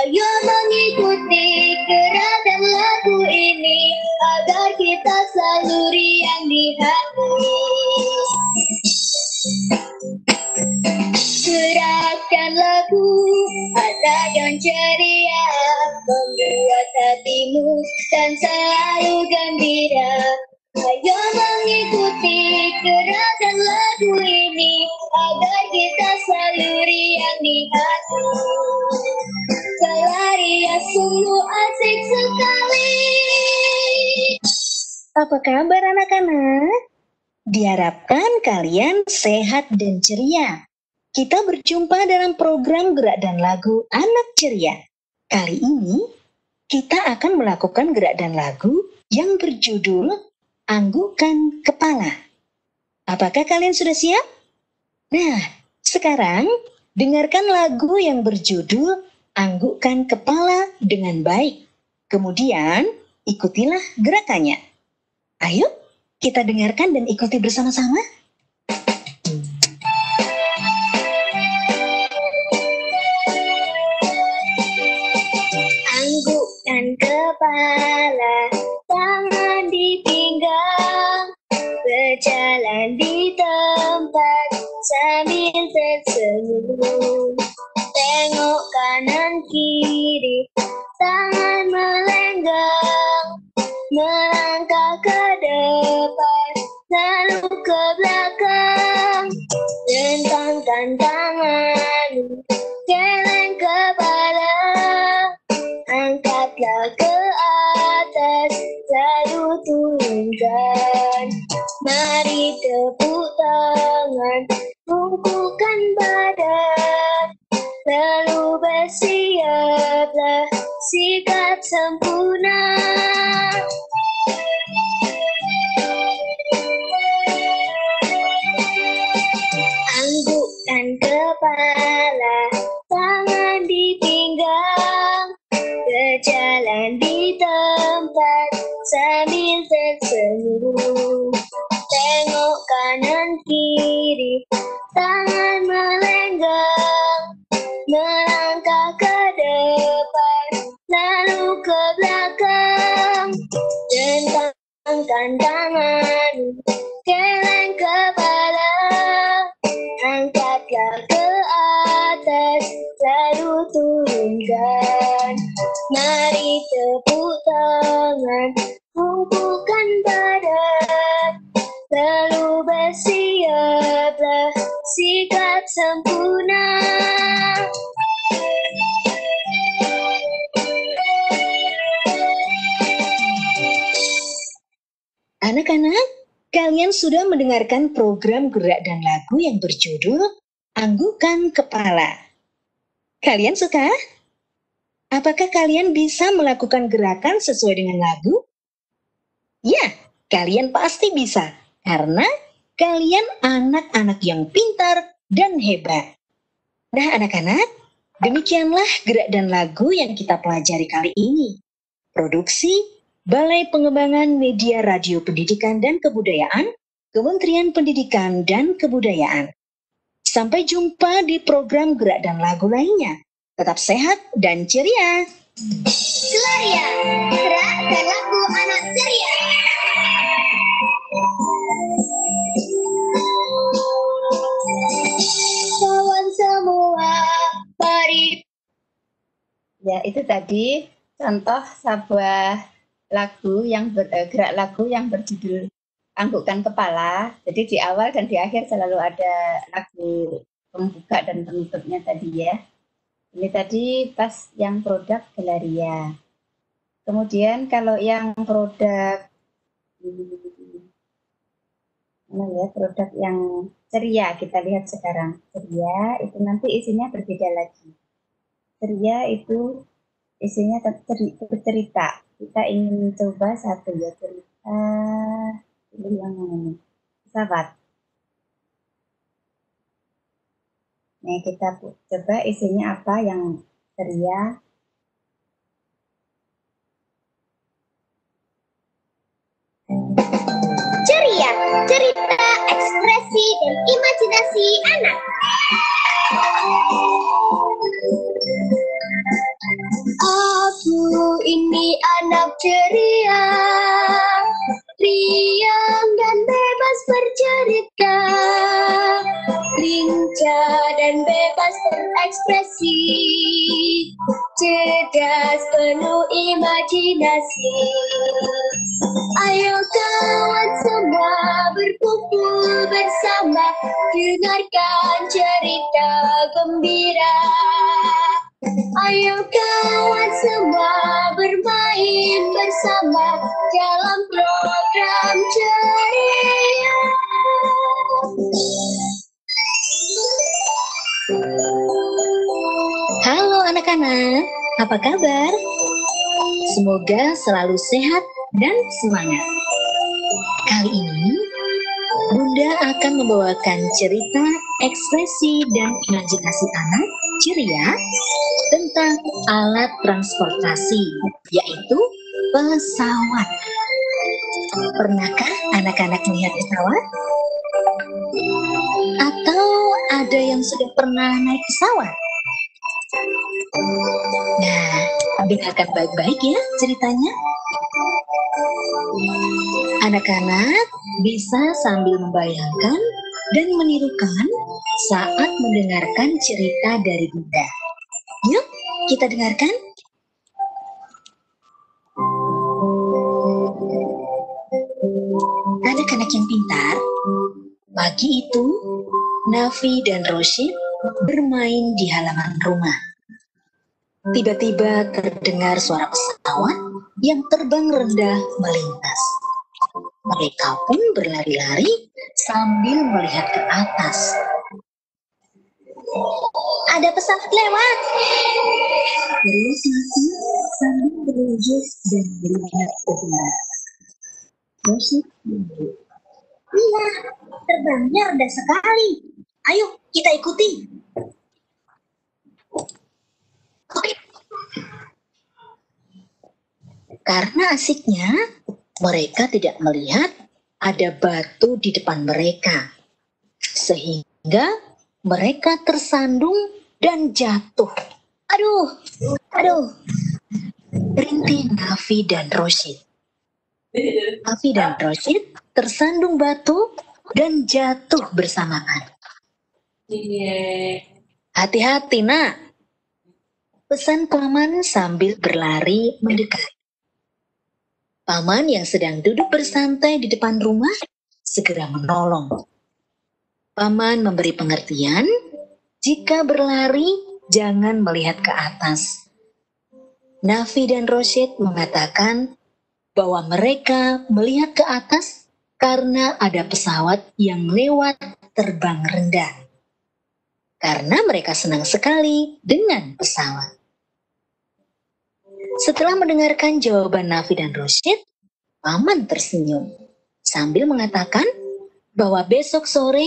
Ayo mengikuti gerakan lagu ini agar kita selalu riang di hati. Gerakan lagu ada yang ceria, membuat hatimu dan selalu gembira. Ayo mengikuti gerakan lagu ini agar kita selalu riang di hati. Pelarian sungguh asik sekali. Apa kabar anak-anak? Diharapkan kalian sehat dan ceria. Kita berjumpa dalam program Gerak dan Lagu Anak Ceria. Kali ini kita akan melakukan gerak dan lagu yang berjudul Anggukan Kepala. Apakah kalian sudah siap? Nah, sekarang dengarkan lagu yang berjudul Anggukan Kepala dengan baik. Kemudian ikutilah gerakannya. Ayo, kita dengarkan dan ikuti bersama-sama. Anggukkan kepala, tangan di pinggang, berjalan di tempat sambil tersenyum. Tengok kanan kiri, tangan melenggang, melangkah ke depan, lalu ke belakang. Rentangkan tangan, geleng kepala, angkatlah ke atas, lalu turunkan. Mari tepuk tangan, bungkukkan badan, lalu bersiaplah sikap sempurna. Anggukkan kepala, tangan di pinggang, berjalan di tempat sambil tersenyum. Tengok kanan kiri, tangan melenggang, melangkah ke depan, lalu ke belakang. Rentangkan tangan, geleng kepala, angkatlah ke atas, lalu turunkan. Mari tepuk tangan, bungkukkan badan, lalu bersiaplah sikap sempurna. Anak-anak, kalian sudah mendengarkan program gerak dan lagu yang berjudul Anggukan Kepala. Kalian suka? Apakah kalian bisa melakukan gerakan sesuai dengan lagu? Ya, kalian pasti bisa, karena kalian anak-anak yang pintar dan hebat. Nah, anak-anak, demikianlah gerak dan lagu yang kita pelajari kali ini. Produksi Balai Pengembangan Media Radio Pendidikan dan Kebudayaan, Kementerian Pendidikan dan Kebudayaan. Sampai jumpa di program gerak dan lagu lainnya. Tetap sehat dan ceria. Kelaria, gerak dan lagu anak ceria. Kawan semua, mari. Ya, itu tadi contoh sebuah lagu yang gerak lagu yang berjudul Anggukkan Kepala. Jadi di awal dan di akhir selalu ada lagu pembuka dan penutupnya tadi ya. Ini tadi pas yang produk Gelaria. Kemudian kalau yang produk produk yang ceria kita lihat sekarang. Ceria itu nanti isinya berbeda lagi. Ceria itu isinya bercerita. Kita ingin coba satu ya cerita. Ini yang ini. Pesawat. Nah, kita coba isinya apa yang ceria. Ceria, cerita ekspresi ekspresi dan imajinasi anak. Aku ini anak ceria, riang dan bebas bercerita, lincah dan bebas berekspresi, cerdas penuh imajinasi. Ayo kawan semua berkumpul bersama, dengarkan cerita gembira. Ayo kawan semua bermain bersama dalam program ceria. Halo anak-anak, apa kabar? Semoga selalu sehat dan semangat. Kali ini, Bunda akan membawakan cerita ekspresi dan imajinasi anak ceria tentang alat transportasi, yaitu pesawat. Pernahkah anak-anak melihat pesawat? Atau ada yang sudah pernah naik pesawat? Nah, dengarkan baik-baik ya ceritanya. Anak-anak bisa sambil membayangkan dan menirukan saat mendengarkan cerita dari Bunda. Yuk, kita dengarkan. Anak-anak yang pintar, pagi itu Nafi dan Roshid bermain di halaman rumah. Tiba-tiba terdengar suara pesawat yang terbang rendah melintas. Mereka pun berlari-lari sambil melihat ke atas. Ada pesawat lewat. Terus Nafi sambil berwujud dan melihat ke barat. Roshid menunjuk. Iya, terbangnya rendah sekali. Ayo kita ikuti. Karena asiknya, mereka tidak melihat ada batu di depan mereka. Sehingga mereka tersandung dan jatuh. Aduh. Berhenti Nafi dan Roshid. Nafi dan Roshid tersandung batu dan jatuh bersamaan. Hati-hati nak, pesan paman sambil berlari mendekat. Paman yang sedang duduk bersantai di depan rumah segera menolong. Paman memberi pengertian, jika berlari jangan melihat ke atas. Nafi dan Roshid mengatakan bahwa mereka melihat ke atas karena ada pesawat yang lewat terbang rendah. Karena mereka senang sekali dengan pesawat. Setelah mendengarkan jawaban Nafi dan Roshid, Paman tersenyum sambil mengatakan bahwa besok sore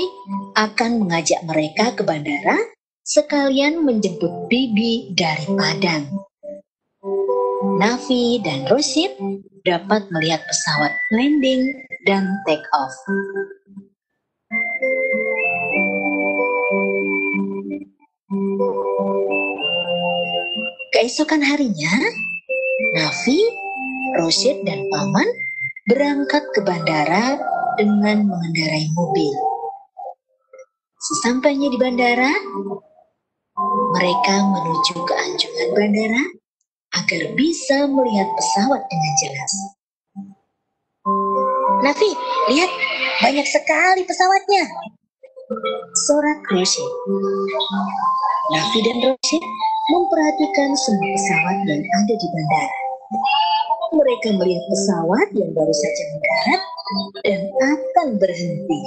akan mengajak mereka ke bandara sekalian menjemput Bibi dari Padang. Nafi dan Roshid dapat melihat pesawat landing dan take off. Keesokan harinya, Nafi, Roshid, dan Paman berangkat ke bandara dengan mengendarai mobil. Sesampainya di bandara, mereka menuju ke anjungan bandara agar bisa melihat pesawat dengan jelas. Nafi, lihat, banyak sekali pesawatnya. Sorak Roshid. Nafi dan Roshid memperhatikan semua pesawat yang ada di bandara. Mereka melihat pesawat yang baru saja mendarat dan akan berhenti.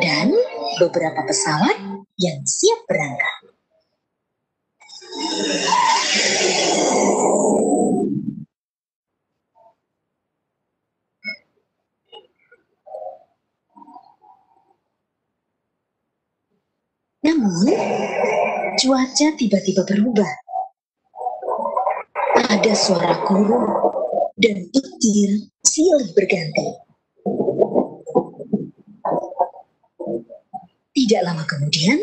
Dan beberapa pesawat yang siap berangkat. Namun, cuaca tiba-tiba berubah. Ada suara gurun dan petir silih berganti. Tidak lama kemudian,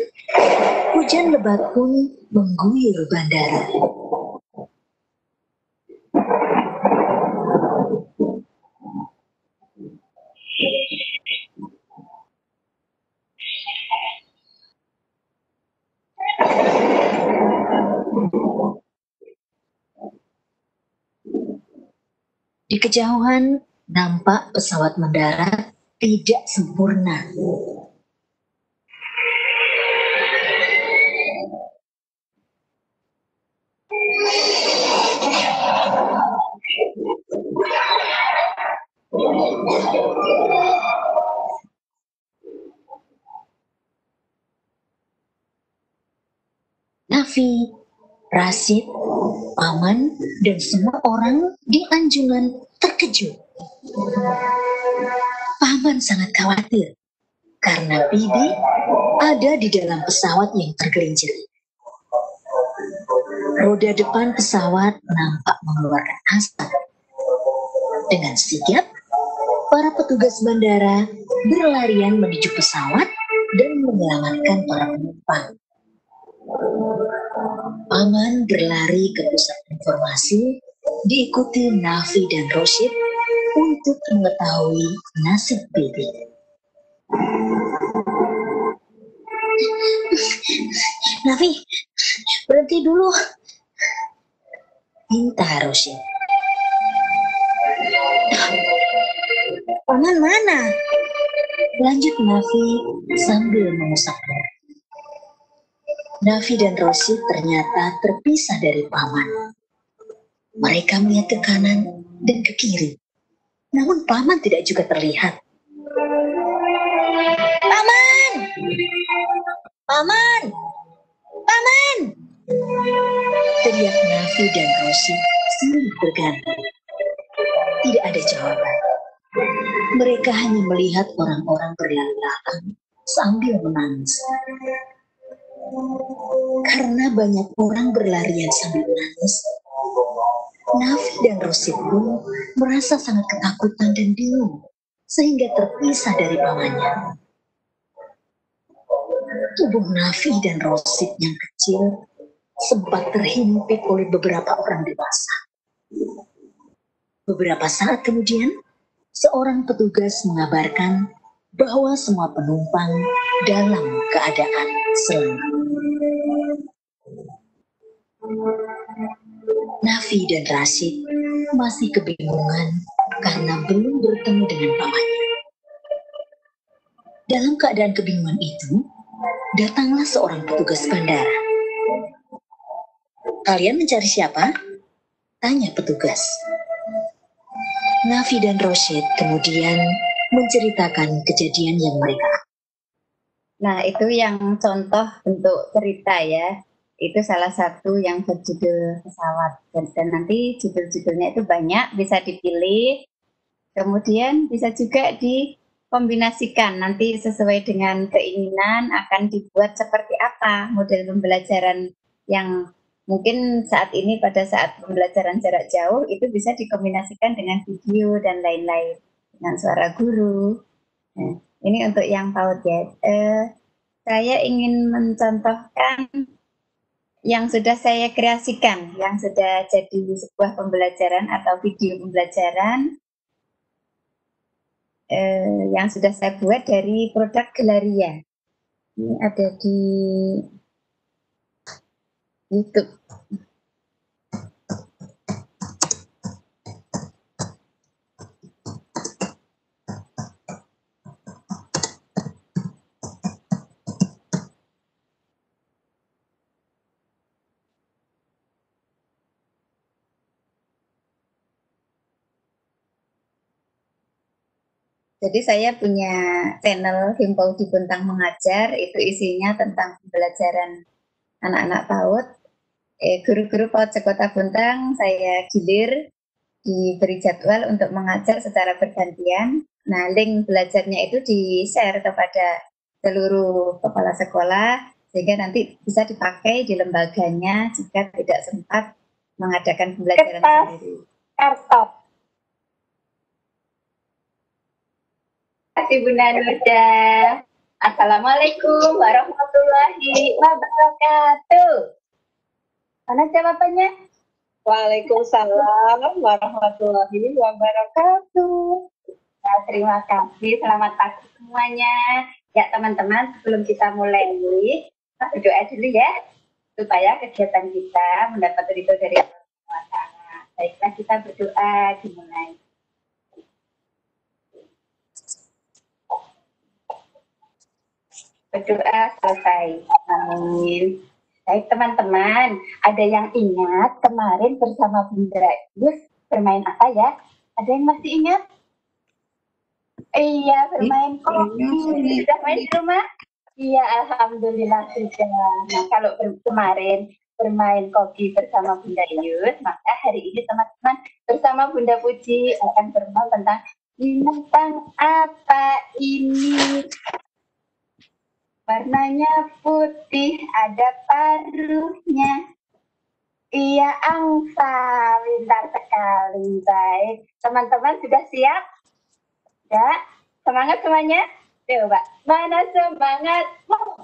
hujan lebat pun mengguyur bandara. Di kejauhan, nampak pesawat mendarat tidak sempurna. Nafi, Rashid, Paman, dan semua orang di Anjungan terkejut. Paman sangat khawatir karena Bibi ada di dalam pesawat yang tergelincir. Roda depan pesawat nampak mengeluarkan asap. Dengan sigap, para petugas bandara berlarian menuju pesawat dan menyelamatkan para penumpang. Paman berlari ke pusat informasi, diikuti Nafi dan Rashid untuk mengetahui nasib Bibi. Nafi, berhenti dulu, minta Rashid. Paman mana? Lanjut Nafi sambil mengusap perut. Nafi dan Rashid ternyata terpisah dari Paman. Mereka melihat ke kanan dan ke kiri. Namun Paman tidak juga terlihat. Paman! Paman! Paman! Teriak Nafi dan Rashid silih berganti. Tidak ada jawaban. Mereka hanya melihat orang-orang berlalu-lalang sambil menangis. Karena banyak orang berlarian sambil menangis, Nafi dan Rashid pun merasa sangat ketakutan dan bingung, sehingga terpisah dari pamannya. Tubuh Nafi dan Rashid yang kecil sempat terhimpit oleh beberapa orang dewasa. Beberapa saat kemudian, seorang petugas mengabarkan bahwa semua penumpang dalam keadaan selamat. Nafi dan Rashid masih kebingungan karena belum bertemu dengan pamannya. Dalam keadaan kebingungan itu, datanglah seorang petugas bandara. Kalian mencari siapa? Tanya petugas. Nafi dan Rashid kemudian menceritakan kejadian yang mereka. Nah, itu yang contoh bentuk cerita ya. Itu salah satu yang berjudul pesawat. Dan nanti judul-judulnya itu banyak, bisa dipilih. Kemudian bisa juga dikombinasikan. Nanti sesuai dengan keinginan akan dibuat seperti apa model pembelajaran yang mungkin saat ini pada saat pembelajaran jarak jauh itu bisa dikombinasikan dengan video dan lain-lain. Dengan suara guru. Nah, ini untuk yang PAUD ya. Saya ingin mencontohkan yang sudah saya kreasikan, yang sudah jadi sebuah pembelajaran atau video pembelajaran yang sudah saya buat dari produk Gelaria. Ini ada di YouTube. Jadi saya punya channel Himpau di Bontang Mengajar, itu isinya tentang pembelajaran anak-anak PAUD. Guru-guru PAUD sekota Bontang saya gilir, diberi jadwal untuk mengajar secara bergantian. Nah, link belajarnya itu di-share kepada seluruh kepala sekolah, sehingga nanti bisa dipakai di lembaganya jika tidak sempat mengadakan pembelajaran sendiri. Kartop. Terima kasih Bunda Nurda. Assalamualaikum warahmatullahi wabarakatuh. Mana jawabannya? Waalaikumsalam warahmatullahi wabarakatuh. Nah, terima kasih. Selamat pagi semuanya. Ya teman-teman, sebelum kita mulai, kita berdoa dulu ya, supaya kegiatan kita mendapat ridho dari Allah SWT. Baiklah, kita berdoa dimulai. Berdoa selesai. Amin. Baik teman-teman, ada yang ingat kemarin bersama Bunda Yus bermain apa ya? Ada yang masih ingat? Iya, bermain koki. Sudah main di rumah? Iya, alhamdulillah sudah. Nah, kalau kemarin bermain koki bersama Bunda Yus, maka hari ini teman-teman bersama Bunda Puji akan bermain tentang binatang apa ini? Warnanya putih, ada paruhnya. Iya, angsa. Pintar sekali. Baik. Teman-teman sudah siap? Ya, semangat semuanya? Coba. Mana semangatmu?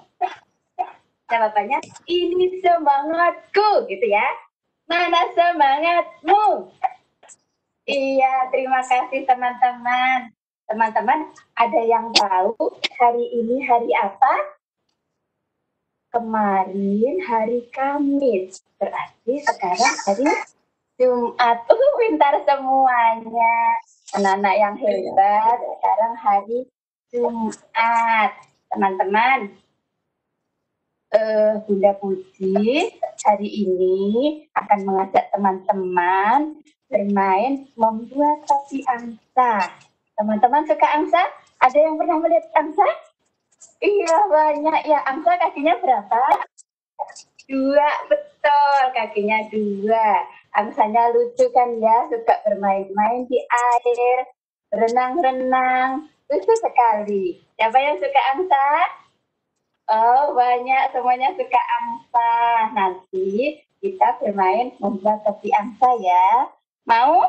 Jawabannya, ini semangatku. Gitu ya. Mana semangatmu? Iya, terima kasih teman-teman. Teman-teman, ada yang tahu hari ini hari apa? Kemarin hari Kamis. Berarti sekarang hari Jumat. Pintar semuanya. Anak-anak yang hebat. Sekarang hari Jumat. Teman-teman, Bunda Puji hari ini akan mengajak teman-teman bermain membuat topi angsa. Teman-teman suka angsa? Ada yang pernah melihat angsa? Iya, banyak ya. Angsa kakinya berapa? 2, betul. Kakinya 2. Angsanya lucu kan ya, suka bermain-main di air, berenang-renang. Lucu sekali. Siapa yang suka angsa? Oh, banyak. Semuanya suka angsa. Nanti kita bermain membuat topi angsa ya. Mau?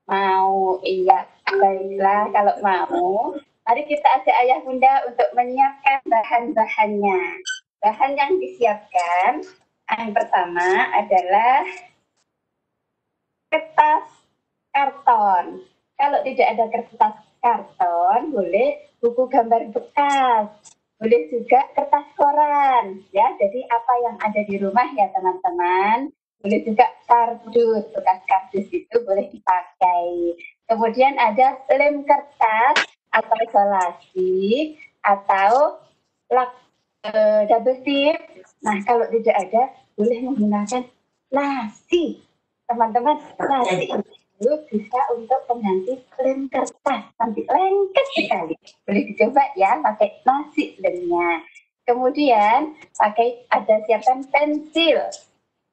Mau, iya. Baiklah, kalau mau, mari kita ajak ayah bunda untuk menyiapkan bahan-bahannya. Bahan yang disiapkan, yang pertama adalah kertas karton. Kalau tidak ada kertas karton, boleh buku gambar bekas. Boleh juga kertas koran. Ya, jadi apa yang ada di rumah ya teman-teman. Boleh juga kardus, bekas kardus itu boleh dipakai. Kemudian ada lem kertas atau isolasi atau double tip. Nah, kalau tidak ada, boleh menggunakan nasi. Teman-teman, nasi itu bisa untuk pengganti lem kertas. Nanti lengket sekali. Boleh dicoba ya, pakai nasi lemnya. Kemudian, siapkan pensil.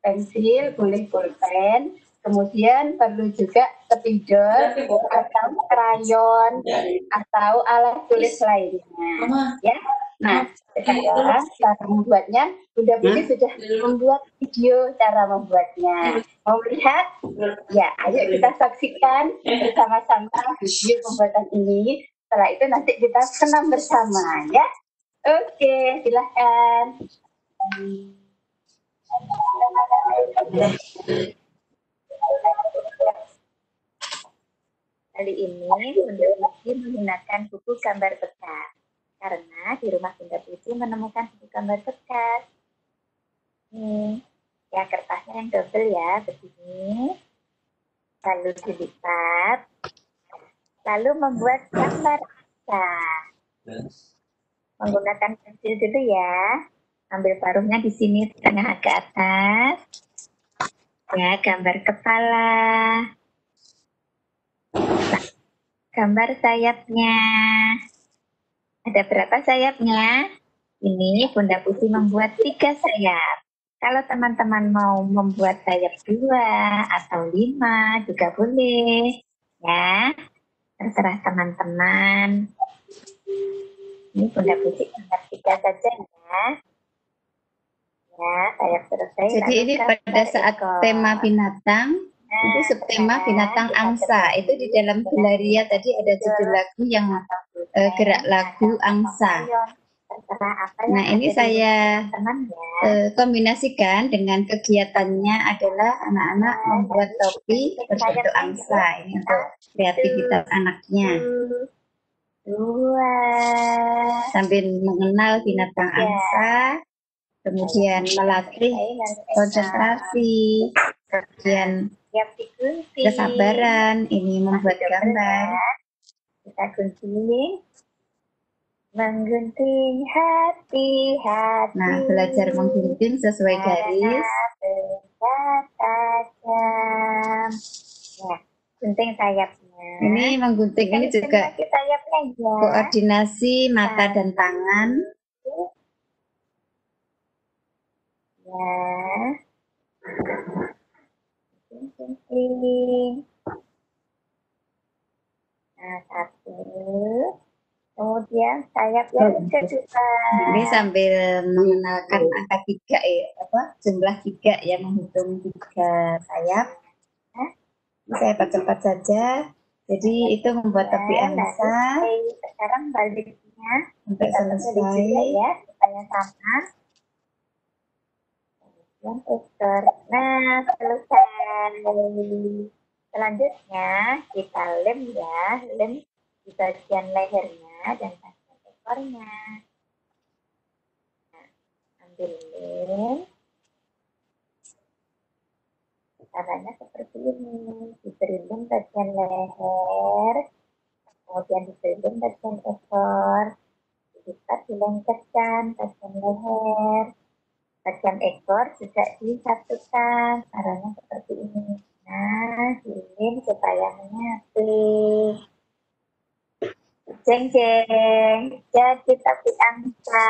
Pensil, boleh pulpen. Kemudian perlu juga spidol atau krayon atau alat tulis lainnya. Ya. Nah, sekarang cara membuatnya, Bunda Puji sudah membuat video cara membuatnya. Mau lihat? Ya, ayo kita saksikan bersama-sama video pembuatan ini. Setelah itu nanti kita senam bersama ya. Oke, silahkan. Kali ini Bunda Puji menggunakan buku gambar bekas karena di rumah Bunda Puji menemukan buku gambar bekas. Nih, ya kertasnya yang double ya, begini. Lalu dilipat, lalu membuat gambar bekas. Menggunakan pensil dulu ya. Ambil paruhnya di sini tengah ke atas. Ya, gambar kepala. Gambar sayapnya. Ada berapa sayapnya? Ini Bunda Puji membuat 3 sayap. Kalau teman-teman mau membuat sayap 2 atau 5 juga boleh. Ya, terserah teman-teman. Ini Bunda Puji gambar 3 saja ya. Ya, sayap selesai. Jadi ini pada saat tema binatang, itu subtema binatang angsa. Itu di dalam Gelaria tadi ada judul lagu yang gerak lagu angsa. terserah apa yang Nah, ini ada di saya teman ya. kombinasikan dengan kegiatannya adalah anak-anak membuat topi berbentuk angsa. Ini untuk kreativitas anaknya. 2, Sambil mengenal binatang angsa, kemudian melatih konsentrasi, kemudian siap digunting. kesabaran, ini membuat gambar. Kita gunting. Menggunting hati-hati. Nah, belajar menggunting sesuai garis. Benda tajam. Ya, gunting sayapnya. Ini menggunting ini juga Gunting sayapnya ya. koordinasi mata dan tangan. Ya. Gunting. Nah, 1. Kemudian sayapnya kedua. Ini sambil mengenalkan angka 3 ya, jumlah 3 ya, menghitung 3 sayap. Ini saya percepat saja. Jadi itu membuat topi angsa. Sekarang baliknya Sampai selesai. ya, supaya sama. Kemudian ekor. Nah, selesai. Selanjutnya kita lem ya, lem di bagian lehernya dan bagian ekornya. Nah, ambil lem. Caranya seperti ini. Diberi lem bagian leher, kemudian diberi lem bagian ekor. Kita dilengketkan bagian leher, bagian ekor juga disatukan. Caranya seperti ini. Nah, dilem supaya menyatu. Jeng jeng, jadi topi angsa.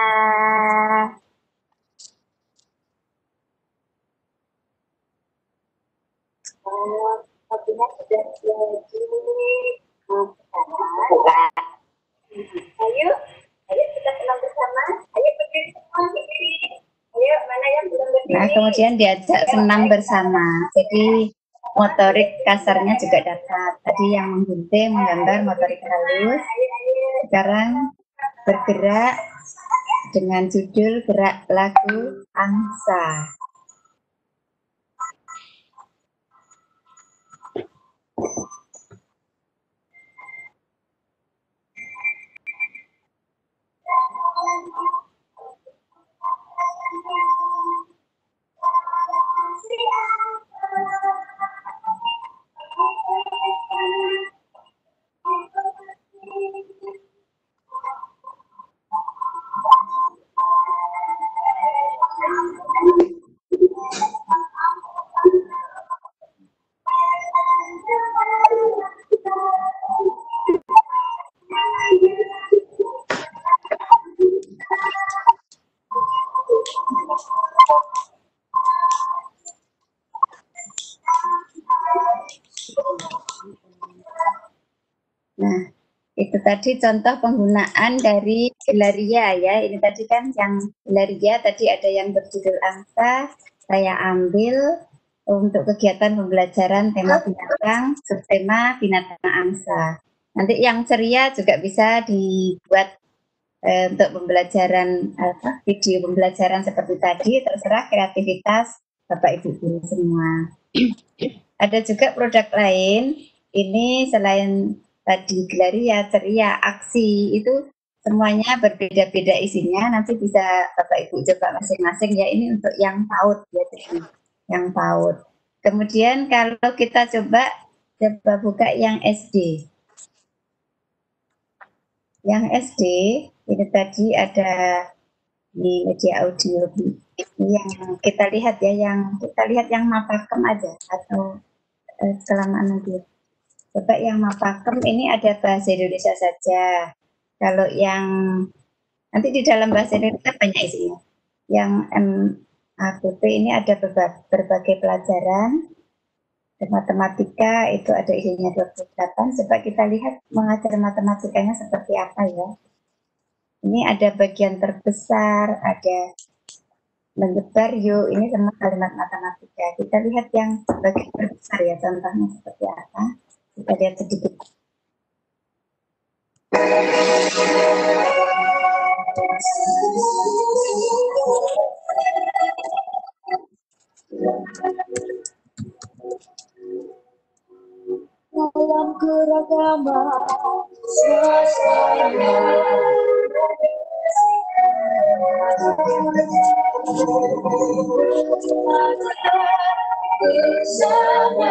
Topinya sudah jadi. Ayo, kita senang bersama. Ayo berdiri semua. Ayo, mana yang belum berdiri? Nah, kemudian diajak senam bersama. Jadi motorik kasarnya juga dapat. Tadi yang menggunting, menggambar motorik halus. Sekarang bergerak dengan judul gerak lagu angsa. Nah, itu tadi contoh penggunaan dari Gelaria ya. Ini tadi kan yang Gelaria tadi ada yang berjudul angsa. Saya ambil untuk kegiatan pembelajaran tema binatang, subtema binatang angsa. Nanti yang ceria juga bisa dibuat untuk pembelajaran video pembelajaran seperti tadi, terserah kreativitas Bapak Ibu guru semua. Ada juga produk lain, ini selain tadi Gelaria, ceria, aksi, itu semuanya berbeda-beda isinya, nanti bisa Bapak Ibu coba masing-masing ya, ini untuk yang PAUD ya, jadi yang PAUD. Kemudian kalau kita coba buka yang SD. Yang SD, ini tadi ada di media audio yang kita lihat ya, yang mapakem aja atau kelamaan nanti. Coba yang mapakem ini ada bahasa Indonesia saja. Kalau yang nanti di dalam bahasa Indonesia banyak isinya. Yang MAPP ini ada berbagai pelajaran. Matematika itu ada isinya 28. Coba kita lihat mengajar matematikanya seperti apa ya. Ini ada bagian terbesar, ada menyebar yuk, ini semua kalimat matematika. Kita lihat yang bagian terbesar ya, contohnya seperti apa. Kita lihat sedikit. beragama suasana bersama.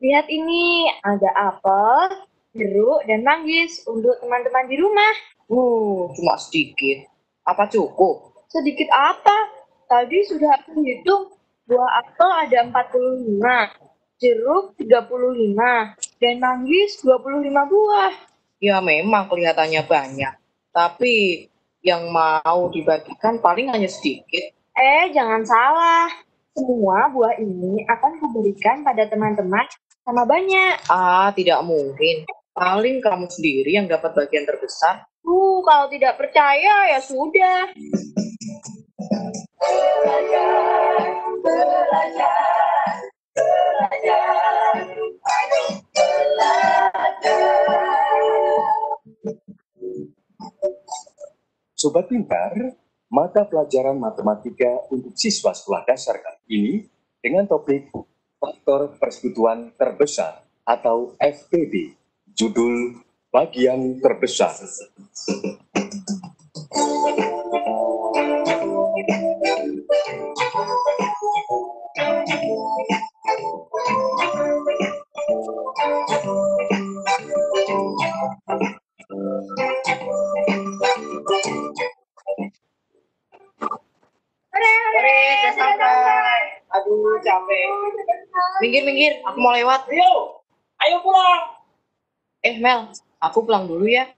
Lihat ini, ada apel, jeruk, dan manggis untuk teman-teman di rumah. Cuma sedikit. Apa cukup? Sedikit apa? Tadi sudah aku hitung. Buah apel ada 45, jeruk 35, dan manggis 25 buah. Ya memang kelihatannya banyak. Tapi yang mau dibagikan paling hanya sedikit. Jangan salah. Semua buah ini akan kuberikan pada teman-teman sama banyak. Tidak mungkin. Paling kamu sendiri yang dapat bagian terbesar. Kalau tidak percaya ya sudah. Sobat Pintar, mata pelajaran matematika untuk siswa sekolah dasar kali ini dengan topik faktor persekutuan terbesar atau FPB. Judul bagian terbesar. Aduh, capek. Minggir, aku mau lewat. Ayo pulang. Mel, aku pulang dulu ya.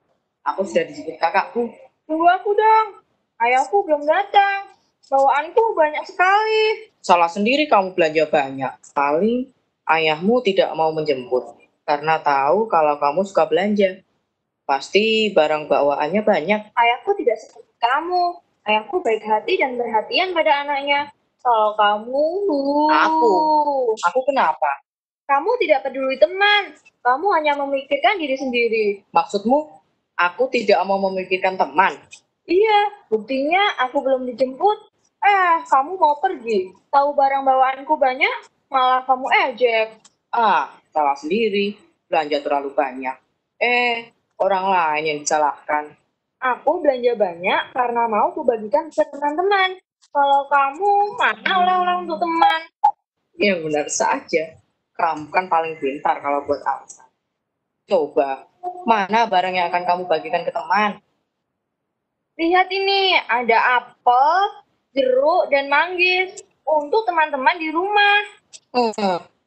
Aku sudah dijemput kakakku. Tunggu aku dong. Ayahku belum datang. Bawaanku banyak sekali. Salah sendiri kamu belanja banyak. Paling ayahmu tidak mau menjemput. Karena tahu kalau kamu suka belanja. Pasti barang bawaannya banyak. Ayahku tidak seperti kamu. Ayahku baik hati dan perhatian pada anaknya. Kalau kamu... Aku kenapa? Kamu tidak peduli teman. Kamu hanya memikirkan diri sendiri. Maksudmu, aku tidak mau memikirkan teman? Iya, buktinya aku belum dijemput. Kamu mau pergi. Tahu barang bawaanku banyak, malah kamu ejek. Salah sendiri. Belanja terlalu banyak. Orang lain yang disalahkan. Aku belanja banyak karena mau kubagikan ke teman-teman. Kalau kamu, mana oleh-oleh untuk teman? Ya benar saja. Kamu kan paling pintar kalau buat aku. Coba, mana barang yang akan kamu bagikan ke teman? Lihat ini, ada apel, jeruk, dan manggis untuk teman-teman di rumah.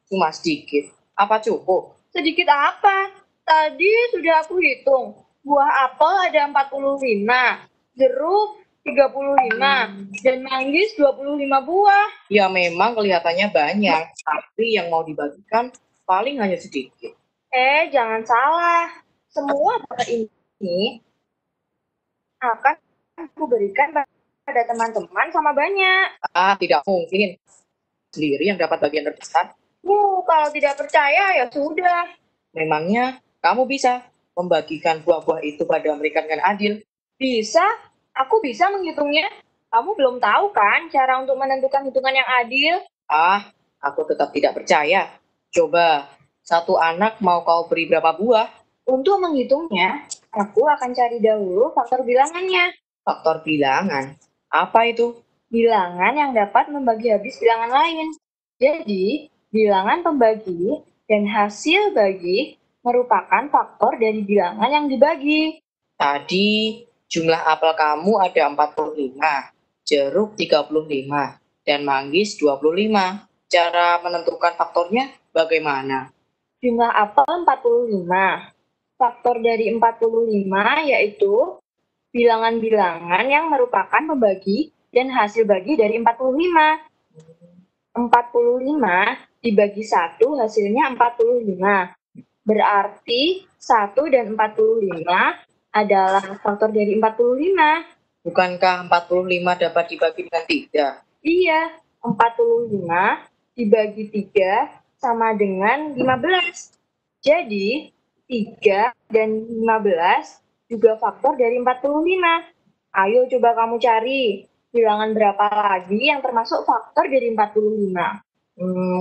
Cuma sedikit. Apa cukup? Sedikit apa? Tadi sudah aku hitung. Buah apel ada 45, jeruk 35, dan manggis 25 buah. Ya memang kelihatannya banyak, tapi yang mau dibagikan paling hanya sedikit. Jangan salah. Semua barang ini akan aku berikan pada teman-teman sama banyak. Tidak mungkin. Sendiri yang dapat bagian terbesar. Kalau tidak percaya ya sudah. Memangnya kamu bisa membagikan buah-buah itu pada mereka dengan adil? Bisa. Aku bisa menghitungnya. Kamu belum tahu kan cara untuk menentukan hitungan yang adil? Aku tetap tidak percaya. Coba, satu anak mau kau beri berapa buah? Untuk menghitungnya, aku akan cari dahulu faktor bilangannya. Faktor bilangan? Apa itu? Bilangan yang dapat membagi habis bilangan lain. Jadi, bilangan pembagi dan hasil bagi merupakan faktor dari bilangan yang dibagi. Tadi jumlah apel kamu ada 45, jeruk 35, dan manggis 25. Cara menentukan faktornya bagaimana? Jumlah apel 45. Faktor dari 45 yaitu bilangan-bilangan yang merupakan pembagi dan hasil bagi dari 45. 45 dibagi 1 hasilnya 45. Berarti 1 dan 45 adalah faktor dari 45. Bukankah 45 dapat dibagi dengan 3? Iya, 45 dibagi 3 sama dengan 15. Jadi, 3 dan 15 juga faktor dari 45. Ayo coba kamu cari bilangan berapa lagi yang termasuk faktor dari 45.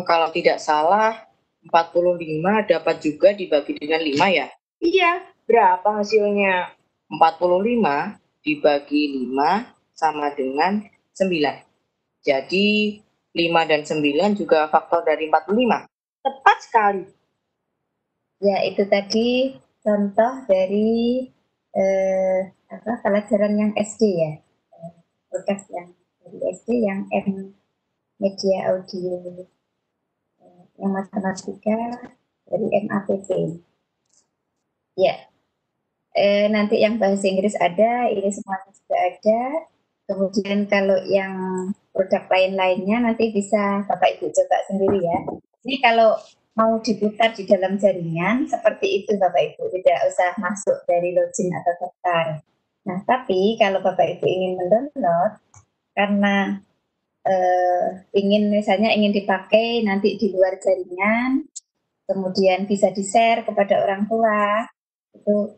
Kalau tidak salah, 45 dapat juga dibagi dengan 5 ya? Iya, berapa hasilnya? 45 dibagi 5 sama dengan 9. Jadi 5 dan 9 juga faktor dari 45. Tepat sekali. Ya, itu tadi contoh dari pelajaran yang SD ya. Produk yang dari SD yang M media audio, yang matematika dari MAPP. Ya, nanti yang bahasa Inggris ada, ini semuanya sudah ada. Kemudian kalau yang produk lain-lainnya nanti bisa Bapak Ibu coba sendiri ya. Ini kalau mau diputar di dalam jaringan seperti itu Bapak Ibu, tidak usah masuk dari login atau daftar. Nah, tapi kalau Bapak Ibu ingin mendownload karena ingin dipakai nanti di luar jaringan, kemudian bisa di-share kepada orang tua, itu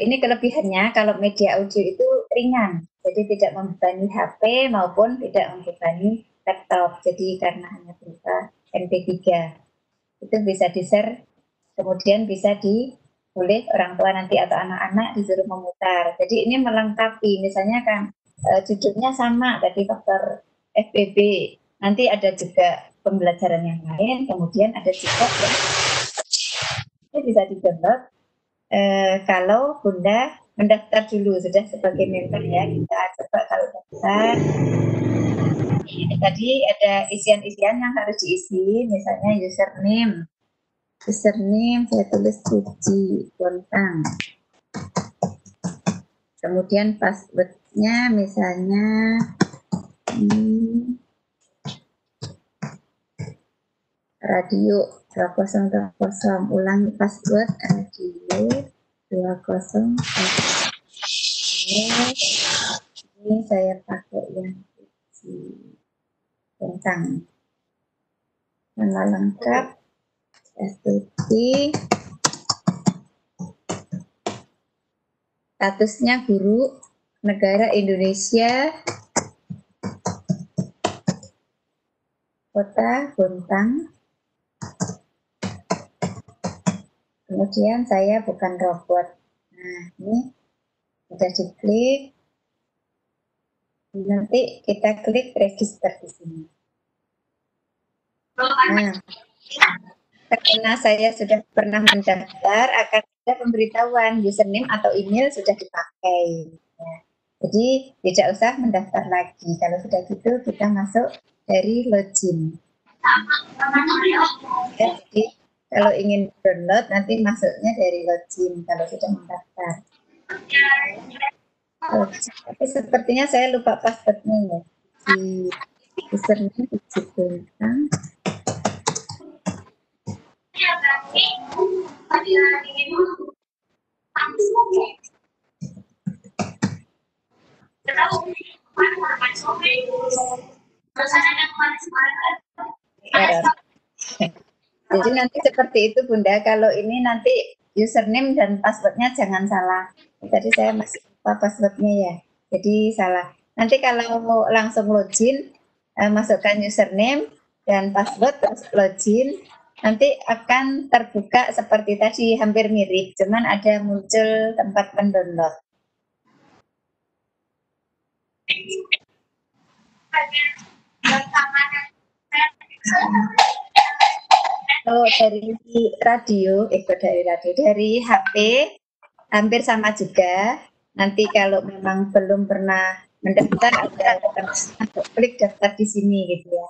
ini kelebihannya kalau media audio itu ringan, jadi tidak membebani HP maupun tidak membebani laptop. Jadi karena hanya berupa MP3, itu bisa di-share, kemudian bisa boleh orang tua nanti atau anak-anak disuruh memutar. Jadi ini melengkapi, misalnya kan judulnya sama tadi faktor FBB, nanti ada juga pembelajaran yang lain, kemudian ada juga yang bisa di-download. Kalau Bunda mendaftar dulu sudah sebagai member ya, kita coba kalau daftar. Ini tadi ada isian-isian yang harus diisi, misalnya username saya tulis Puji Bontang. Kemudian passwordnya misalnya radio 2020, ulangi password radio 2020. Ini saya pakai yang tentang nama lengkap STP, statusnya guru negara Indonesia, kota Bontang. Kemudian saya bukan robot. Nah, ini sudah diklik. Nanti kita klik register di sini. Nah, karena saya sudah pernah mendaftar, akan ada pemberitahuan username atau email sudah dipakai. Ya. Jadi tidak usah mendaftar lagi. Kalau sudah gitu kita masuk dari login. Ya, jadi kalau ingin download nanti masuknya dari login kalau sudah mendaftar. Tapi sepertinya saya lupa passwordnya ya. Di username Puji Bontang. Jadi nanti seperti itu Bunda, kalau ini nanti username dan passwordnya jangan salah. Tadi saya masih lupa passwordnya ya, jadi salah. Nanti kalau langsung login, masukkan username dan password terus login, nanti akan terbuka seperti tadi, hampir mirip, cuman ada muncul tempat mendownload. Dari HP hampir sama juga. Nanti kalau memang belum pernah mendaftar, ada klik daftar di sini gitu ya.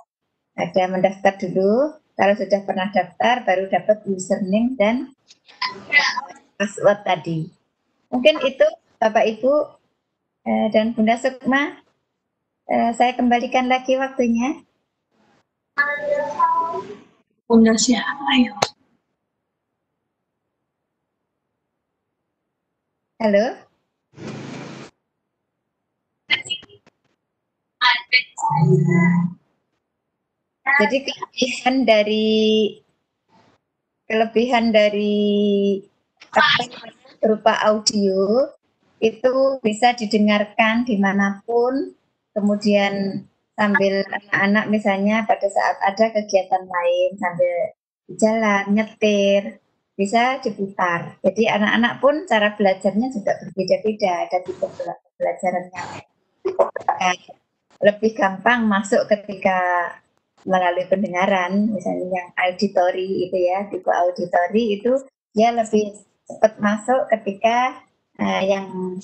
Ada mendaftar dulu. Kalau sudah pernah daftar, baru dapat username dan password tadi. Mungkin itu Bapak Ibu dan Bunda Sukma. Saya kembalikan lagi waktunya. Bunda siapa ayo? Halo? Jadi kelebihan dari berupa audio itu bisa didengarkan dimanapun, kemudian sambil anak-anak misalnya pada saat ada kegiatan lain sambil jalan, nyetir, bisa diputar. Jadi anak-anak pun cara belajarnya juga berbeda-beda, ada tipe pembelajarannya. Lebih gampang masuk ketika melalui pendengaran, misalnya yang auditory itu ya, tipe auditory itu dia lebih cepat masuk ketika yang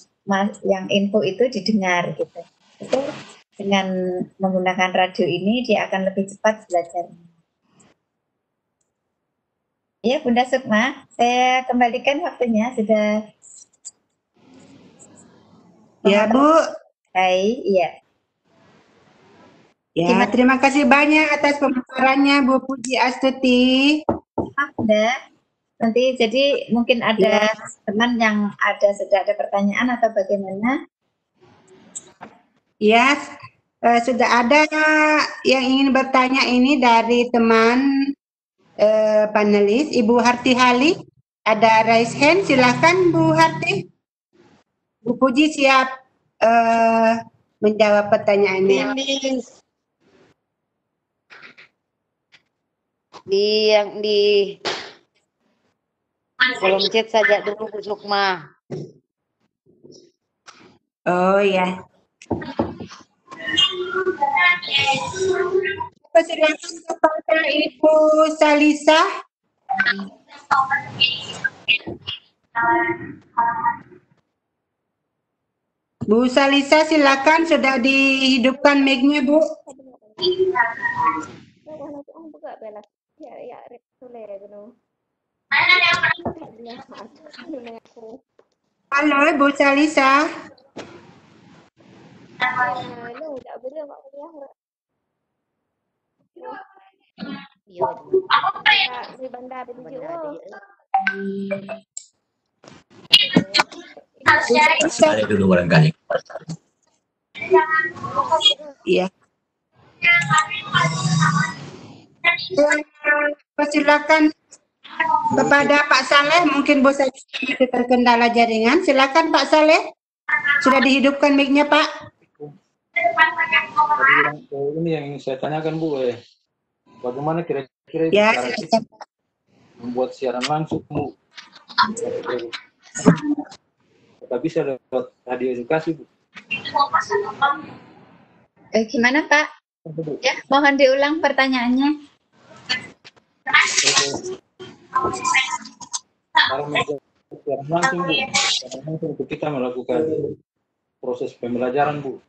info itu didengar gitu. Itu dengan menggunakan radio ini dia akan lebih cepat belajarnya. Ya, Bunda Sukma, saya kembalikan waktunya sudah. Ya, Bu. Hai, iya. Ya, terima kasih banyak atas pemaparannya, Bu Puji Astuti. Ada. Nanti jadi mungkin ada teman yang sudah ada pertanyaan atau bagaimana? Ya, sudah ada yang ingin bertanya ini dari teman panelis, Ibu Harti Hali. Ada raise hand, silakan Bu Harti. Bu Puji siap menjawab pertanyaannya. Di kolom chat saja dulu Bu Sukma. Oh ya. Persilakan kepada Ibu Salisa. Bu Salisa, silakan, sudah dihidupkan mic-nya, Bu. Halo, Bu Salisa. Saya dulu barangkali. Iya. Silakan kepada Pak Saleh, mungkin Bu Saleh terkendala jaringan. Silakan Pak Saleh. Sudah dihidupkan mic-nya, Pak. Ini yang ingin saya tanyakan, Bu. Bagaimana kira-kira Ya, cara kita membuat siaran langsung, Bu? Kita bisa lewat radio edukasi, Bu. Gimana, Pak? Ya, mohon diulang pertanyaannya. Cara membuat siaran langsung, Bu. Siaran langsung untuk kita melakukan proses pembelajaran, Bu.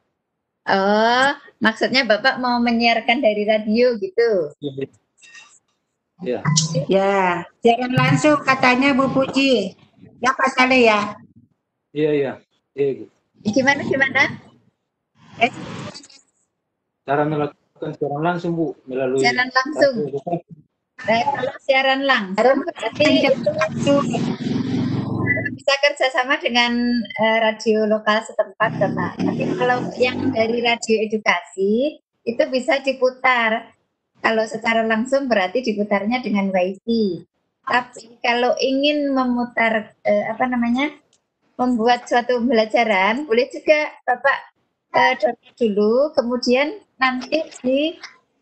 Oh, maksudnya Bapak mau menyiarkan dari radio gitu? Iya. Ya, siaran langsung katanya Bu Puji. Ya, Pak Saleh ya. Iya. Gimana? Cara melakukan siaran langsung, Bu, melalui siaran langsung. Kalau siaran langsung berarti itu bisa kerjasama dengan radio lokal setempat, Bapak. Tapi kalau yang dari radio edukasi itu bisa diputar. Kalau secara langsung berarti diputarnya dengan WiFi. Tapi kalau ingin memutar membuat suatu pembelajaran, boleh juga Bapak download dulu, kemudian nanti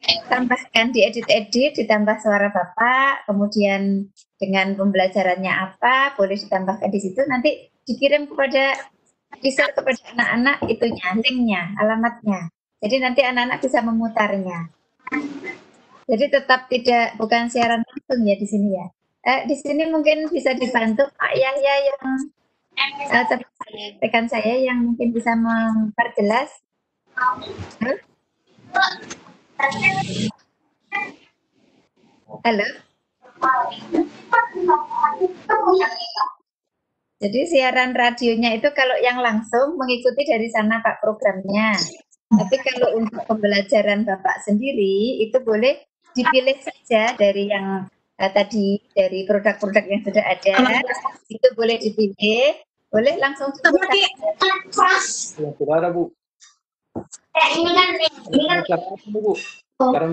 ditambahkan, diedit-edit, ditambah suara Bapak, kemudian dengan pembelajarannya apa, boleh ditambahkan di situ, nanti dikirim kepada anak-anak itunya, linknya, alamatnya. Jadi nanti anak-anak bisa memutarnya. Jadi tetap bukan siaran langsung ya di sini ya. Di sini mungkin bisa dibantu Pak Yahya yang rekan saya yang mungkin bisa memperjelas. Halo. Jadi siaran radionya itu kalau yang langsung mengikuti dari sana Pak programnya. Tapi kalau untuk pembelajaran Bapak sendiri itu boleh dipilih saja dari yang tadi, dari produk-produk yang sudah ada, itu boleh dipilih, boleh langsung yang sudah ada, Bu. Cara apa, Bu? Cara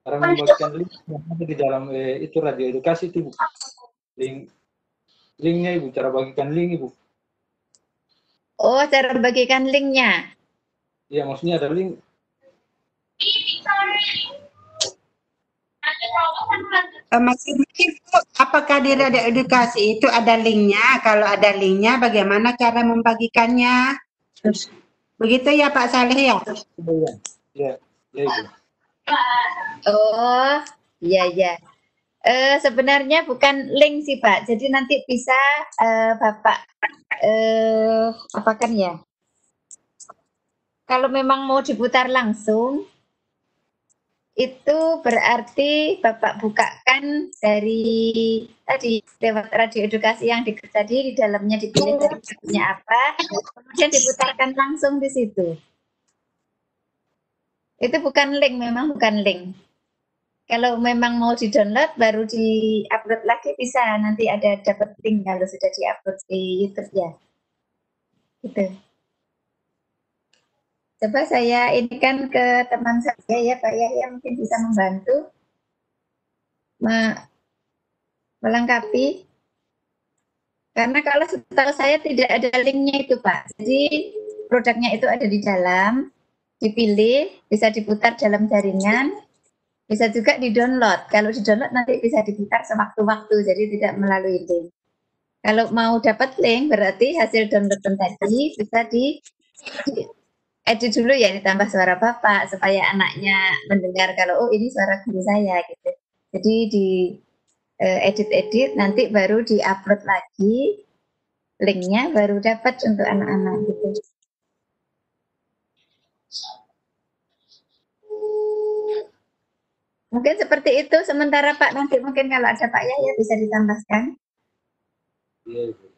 cara membagikan link yang ada di dalam itu radio edukasi itu, Bu. Linknya Ibu, cara bagikan link Ibu. Oh, cara bagikan linknya. Iya, maksudnya ada link. Masih Bu, apakah di radio edukasi itu ada linknya? Kalau ada linknya, bagaimana cara membagikannya? Begitu ya Pak Saleh ya? Iya, Ibu. Oh, iya. Sebenarnya bukan link sih Pak. Jadi nanti bisa Bapak apakan ya? Kalau memang mau diputar langsung, itu berarti Bapak bukakan dari tadi lewat radio edukasi yang tadi di dalamnya dipilih dari lagunya apa, kemudian diputarkan langsung di situ. Itu bukan link, memang bukan link. Kalau memang mau di-download baru di-upload lagi bisa, nanti ada dapat link kalau sudah di-upload di YouTube ya. Gitu. Coba saya ini kan ke teman saya ya Pak Yahya mungkin bisa membantu melengkapi. Karena kalau setahu saya tidak ada linknya itu Pak. Jadi produknya itu ada di dalam, dipilih, bisa diputar dalam jaringan, bisa juga di-download. Kalau di-download nanti bisa diputar sewaktu-waktu, jadi tidak melalui link. Kalau mau dapat link berarti hasil download tadi bisa di edit dulu ya, ditambah suara Bapak supaya anaknya mendengar kalau oh ini suara guru saya gitu. Jadi di edit nanti baru di-upload lagi linknya baru dapat untuk anak-anak gitu. Mungkin seperti itu sementara Pak, nanti mungkin kalau ada Pak Yahya bisa ditambahkan.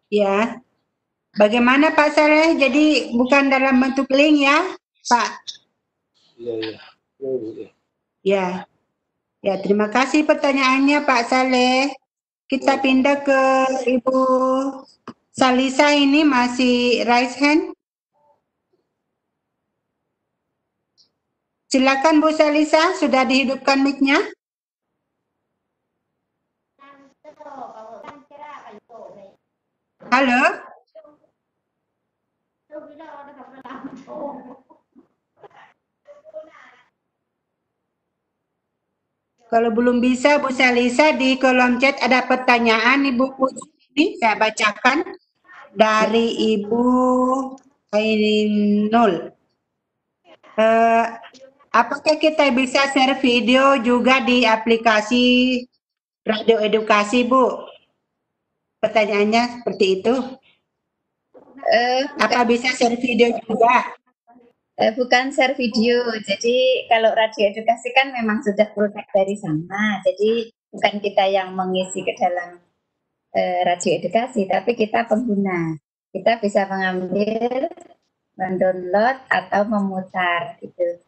Ya. Bagaimana Pak Saleh? Jadi bukan dalam bentuk link ya, Pak? Ya. Ya, terima kasih pertanyaannya Pak Saleh. Kita pindah ke Ibu Salisa, ini masih raise hand. Silakan Bu Salisa, sudah dihidupkan mic-nya. Halo? Kalau belum bisa Bu Salisa, di kolom chat ada pertanyaan Ibu Puji, ini saya bacakan dari Ibu Ainul. Apakah kita bisa share video juga di aplikasi radio edukasi, Bu? Pertanyaannya seperti itu. Apa bisa share video juga? Bukan share video. Jadi kalau radio edukasi kan memang sudah produk dari sana. Jadi bukan kita yang mengisi ke dalam radio edukasi, tapi kita pengguna. Kita bisa mengambil, mendownload atau memutar gitu.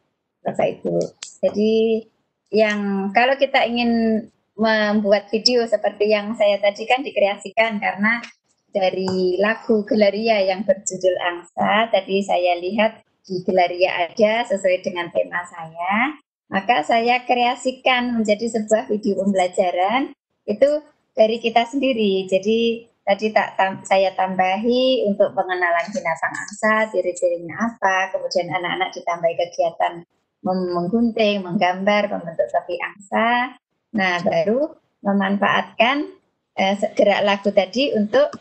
Bapak Ibu. Jadi yang kalau kita ingin membuat video seperti yang saya tadi kan dikreasikan karena dari lagu Gelaria yang berjudul Angsa, tadi saya lihat di Gelaria ada sesuai dengan tema saya, maka saya kreasikan menjadi sebuah video pembelajaran itu dari kita sendiri. Jadi tadi saya tambahi untuk pengenalan binatang angsa, ciri-cirinya apa, kemudian anak-anak ditambahi kegiatan menggunting, menggambar, membentuk topi angsa. Nah, baru memanfaatkan gerak lagu tadi untuk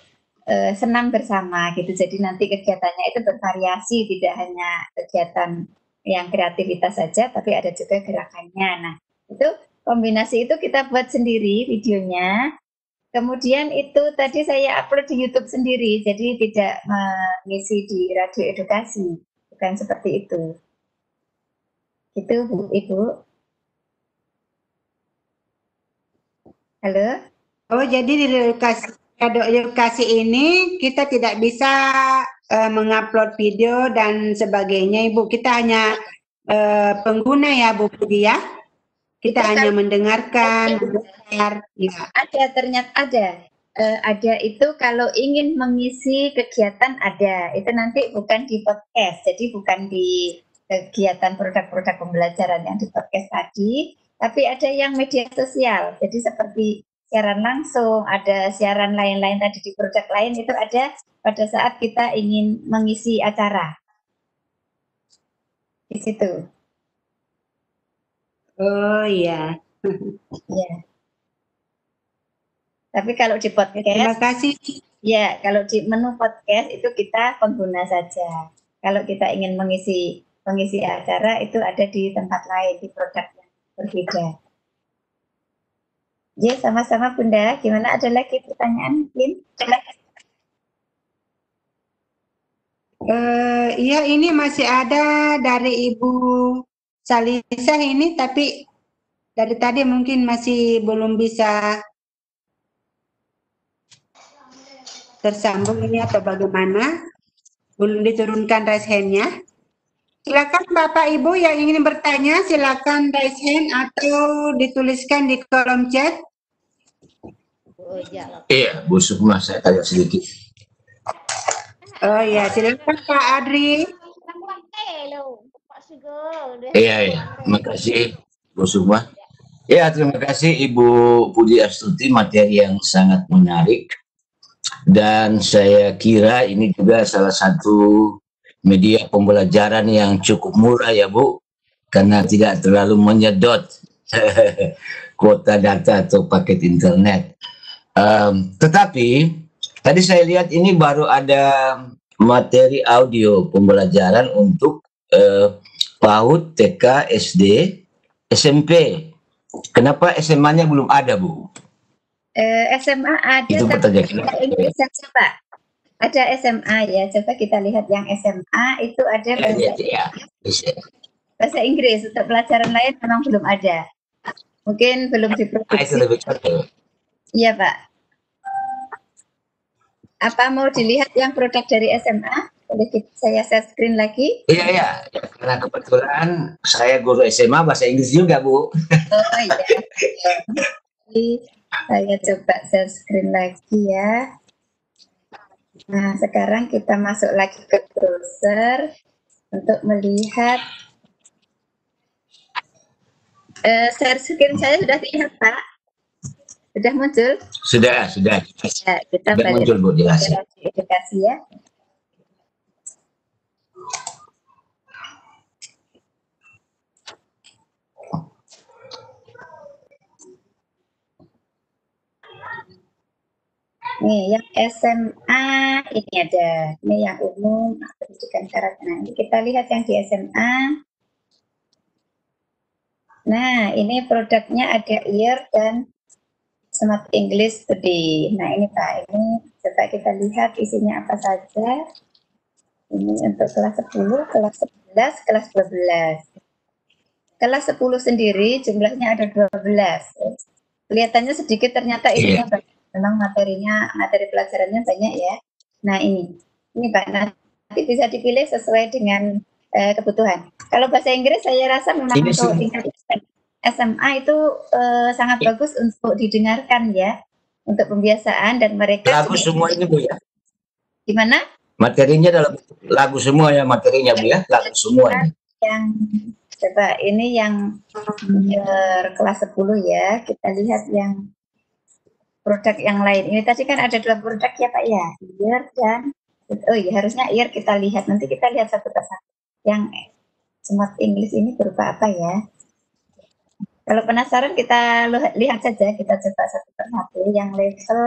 senam bersama gitu. Jadi nanti kegiatannya itu bervariasi, tidak hanya kegiatan yang kreativitas saja, tapi ada juga gerakannya. Nah, itu kombinasi itu kita buat sendiri videonya. Kemudian itu tadi saya upload di YouTube sendiri, jadi tidak mengisi di radio edukasi, bukan seperti itu. Itu Bu, Ibu. Halo? Oh, jadi di radio edukasi ini kita tidak bisa mengupload video dan sebagainya, Ibu. Kita hanya pengguna ya, Bu Pudi ya. Kita hanya mendengarkan, mendengar. Ya. Ada, ternyata ada itu kalau ingin mengisi kegiatan ada. Itu nanti bukan di podcast, jadi bukan di kegiatan produk-produk pembelajaran yang di podcast tadi, tapi ada yang media sosial. Jadi seperti siaran langsung, ada siaran lain-lain tadi di produk lain itu ada pada saat kita ingin mengisi acara. Di situ. Oh iya. Ya. Tapi kalau di podcast, Terima kasih. ya kalau di menu podcast itu kita pengguna saja. Kalau kita ingin mengisi acara itu ada di tempat lain, di produk yang berbeda. Ya, sama-sama Bunda. Gimana, ada lagi pertanyaan mungkin? Iya, ini masih ada dari Ibu Salisa ini, tapi dari tadi mungkin masih belum bisa tersambung ini atau bagaimana, belum diturunkan raise hand-nya. Silakan Bapak Ibu yang ingin bertanya, silakan raise hand atau dituliskan di kolom chat. Iya, Bu Sukma, saya tanya sedikit. Oh ya, silakan Pak Adri. Iya, terima kasih Bu Sukma. Ya, terima kasih Ibu Budi Astuti, materi yang sangat menarik. Dan saya kira ini juga salah satu media pembelajaran yang cukup murah ya Bu, karena tidak terlalu menyedot kuota data atau paket internet. Tetapi tadi saya lihat ini baru ada materi audio pembelajaran untuk PAUD, TK, SD, SMP. Kenapa SMA-nya belum ada, Bu? SMA ada, Itu tapi pertanyaan. Inggris saja, Pak. Ada SMA ya, coba kita lihat yang SMA itu ada bahasa Inggris. Untuk pelajaran lain memang belum ada. Mungkin belum diproduksi. Itu lebih cocok. Iya, Pak. Apa mau dilihat yang produk dari SMA? Boleh saya share screen lagi? Iya. Karena kebetulan saya guru SMA bahasa Inggris juga, Bu. Oh iya. Saya coba share screen lagi ya. Nah, sekarang kita masuk lagi ke browser untuk melihat. Share screen saya sudah terlihat, Pak? Sudah muncul? Sudah. Ya, kita Sudah muncul, Bu, jelas. Edukasi ya. Nih, yang SMA ini ada. Ini yang umum, pendidikan karakter. Nah, ini kita lihat yang di SMA. Nah, ini produknya ada Ear dan Smart English Today. Nah, ini Pak, ini coba kita lihat isinya apa saja. Ini untuk kelas 10, kelas 11, kelas 12. Kelas 10 sendiri jumlahnya ada 12. Kelihatannya sedikit, ternyata isinya banyak. Memang materi pelajarannya banyak ya. Nah, ini Pak, nanti bisa dipilih sesuai dengan kebutuhan. Kalau bahasa Inggris saya rasa memang untuk tingkat SMA itu sangat bagus untuk didengarkan ya, untuk pembiasaan dan mereka. Lagu semua ini, Bu ya? Gimana? Materinya dalam lagu semua ya, materinya Bu ya, lagu semuanya. Yang coba ini yang kelas 10 ya, kita lihat yang produk yang lain. Ini tadi kan ada 2 produk ya Pak ya, Ear dan harusnya Ear kita lihat, nanti kita lihat satu persatu. Yang Smart English ini berupa apa ya? Kalau penasaran kita lihat saja, kita coba satu persatu. Yang level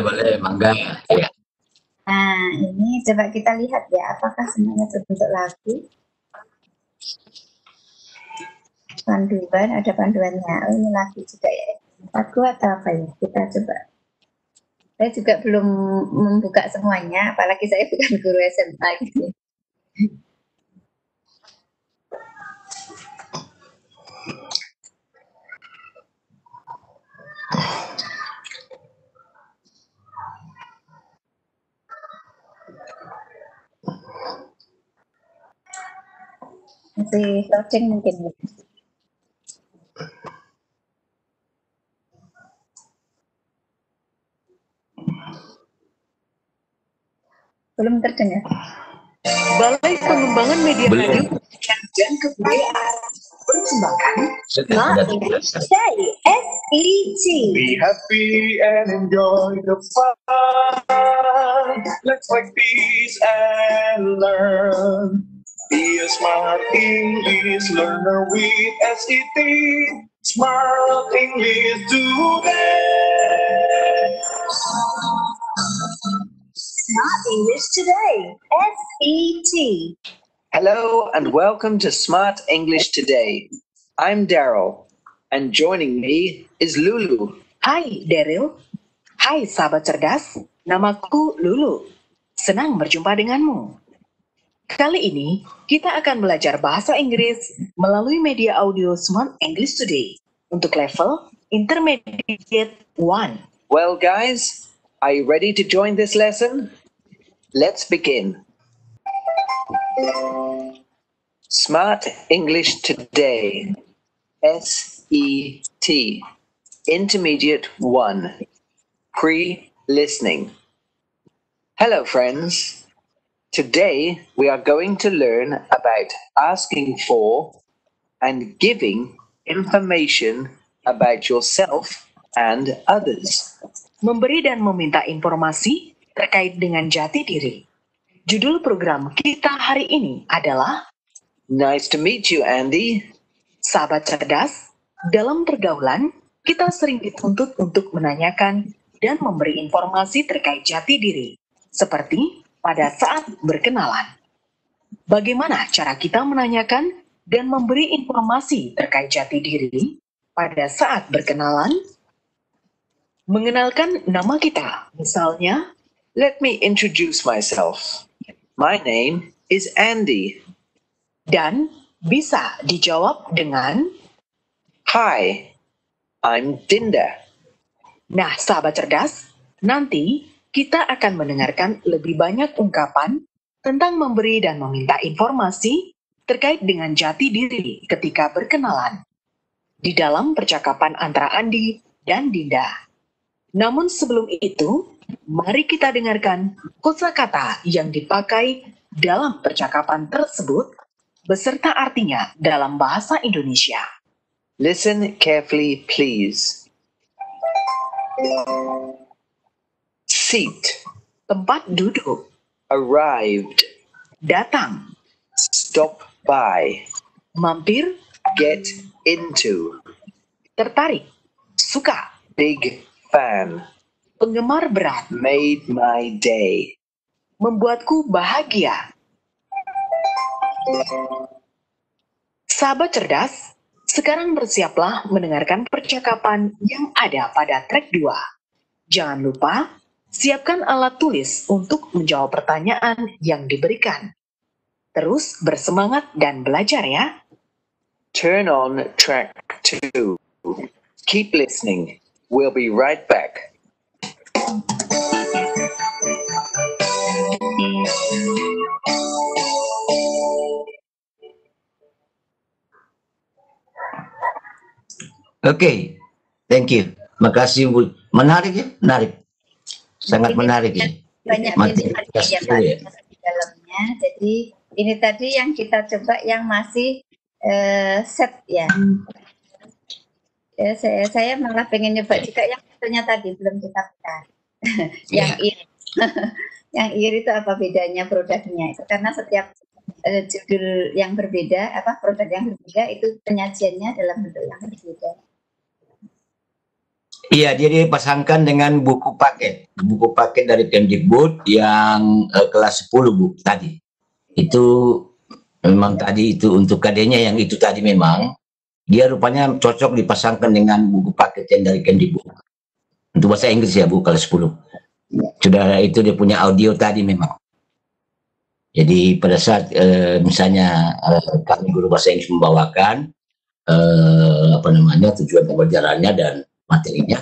boleh, mangga ya. Nah, ini coba kita lihat ya, apakah semuanya berbentuk lagu? Panduan, ada panduannya. Oh, ini lagu juga ya. Lagu atau apa ya? Kita coba. Saya juga belum membuka semuanya, apalagi saya bukan guru SMA gitu. Masih loading mungkin ya. Belum terdengar. Balai Pengembangan Media Radio Belum. dan Kebudayaan persembahkan Sudah. English Today, SET. Be happy and enjoy the fun. Let's practice and learn. Be a smart English learner with SET. Smart English today. Smart English Today, SET. Hello and welcome to Smart English Today. I'm Daryl and joining me is Lulu. Hai Daryl. Hai sahabat cerdas, namaku Lulu. Senang berjumpa denganmu. Kali ini kita akan belajar bahasa Inggris melalui media audio Smart English Today untuk level Intermediate 1. Well guys, are you ready to join this lesson? Let's begin. Smart English Today, SET, Intermediate 1, Pre-Listening. Hello friends, today we are going to learn about asking for and giving information about yourself and others. Memberi dan meminta informasi terkait dengan jati diri. Judul program kita hari ini adalah Nice to meet you, Andy. Sahabat cerdas, dalam pergaulan kita sering dituntut untuk menanyakan dan memberi informasi terkait jati diri, seperti pada saat berkenalan. Bagaimana cara kita menanyakan dan memberi informasi terkait jati diri pada saat berkenalan? Mengenalkan nama kita, misalnya, Let me introduce myself. My name is Andy. dan bisa dijawab dengan, Hi, I'm Dinda. nah sahabat cerdas, nanti kita akan mendengarkan lebih banyak ungkapan tentang memberi dan meminta informasi terkait dengan jati diri ketika berkenalan di dalam percakapan antara Andi dan Dinda. Namun sebelum itu, mari kita dengarkan kosakata yang dipakai dalam percakapan tersebut beserta artinya dalam bahasa Indonesia. Listen carefully, please. Seat, Tempat duduk, arrived, datang, stop by, mampir, get into, tertarik, suka, big fan, penggemar berat, made my day. membuatku bahagia. Sahabat cerdas, sekarang bersiaplah mendengarkan percakapan yang ada pada track 2. Jangan lupa, siapkan alat tulis untuk menjawab pertanyaan yang diberikan. Terus bersemangat dan belajar ya. Turn on track 2. Keep listening. We'll be right back. Oke, thank you. Makasih Bu. Menarik ya, menarik. Sangat menarik ya. Banyak Materi pilihan ya Pak di dalamnya. Jadi ini tadi yang kita coba yang masih set ya. Saya malah pengen nyoba juga yang satunya tadi belum kita buka. Yang iri. Yang iri itu apa bedanya produknya? Itu karena setiap judul yang berbeda, produk yang berbeda itu penyajiannya dalam bentuk yang berbeda. Iya, dia dipasangkan dengan buku paket dari Kemdikbud yang kelas 10 Bu tadi. Itu memang tadi itu untuk KD-nya yang itu tadi memang dia rupanya cocok dipasangkan dengan buku paket yang dari Kemdikbud. Untuk bahasa Inggris ya Bu kelas 10. Sudah itu dia punya audio tadi memang. Jadi pada saat misalnya kami guru bahasa Inggris membawakan tujuan pembelajarannya dan materinya,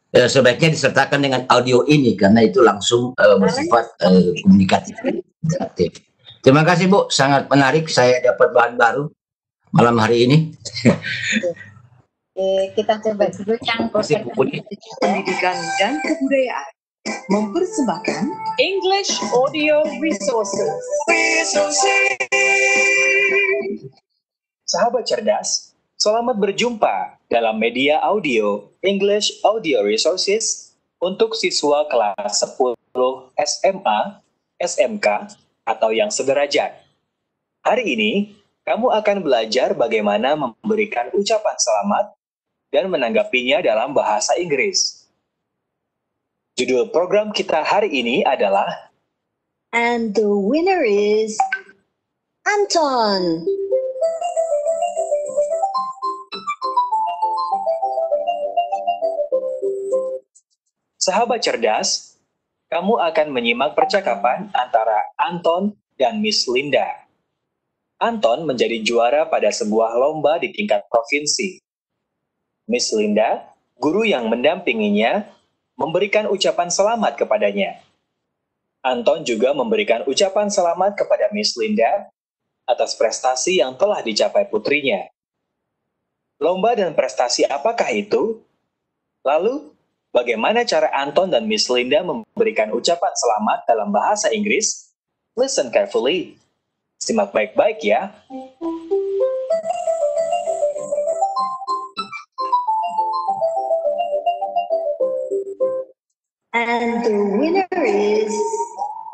sebaiknya disertakan dengan audio ini karena itu langsung bersifat komunikatif, interaktif. Terima kasih Bu, sangat menarik. Saya dapat bahan baru malam hari ini. Kita coba dulu yang Pendidikan dan Kebudayaan mempersembahkan English Audio Resources. Sahabat cerdas, selamat berjumpa dalam media audio English Audio Resources untuk siswa kelas 10 SMA, SMK, atau yang sederajat. Hari ini, kamu akan belajar bagaimana memberikan ucapan selamat dan menanggapinya dalam bahasa Inggris. Judul program kita hari ini adalah And the winner is Anton. Sahabat cerdas, kamu akan menyimak percakapan antara Anton dan Miss Linda. Anton menjadi juara pada sebuah lomba di tingkat provinsi. Miss Linda, guru yang mendampinginya, memberikan ucapan selamat kepadanya. Anton juga memberikan ucapan selamat kepada Miss Linda atas prestasi yang telah dicapai putrinya. Lomba dan prestasi apakah itu? Lalu, bagaimana cara Anton dan Miss Linda memberikan ucapan selamat dalam bahasa Inggris? Listen carefully. Simak baik-baik ya. And the winner is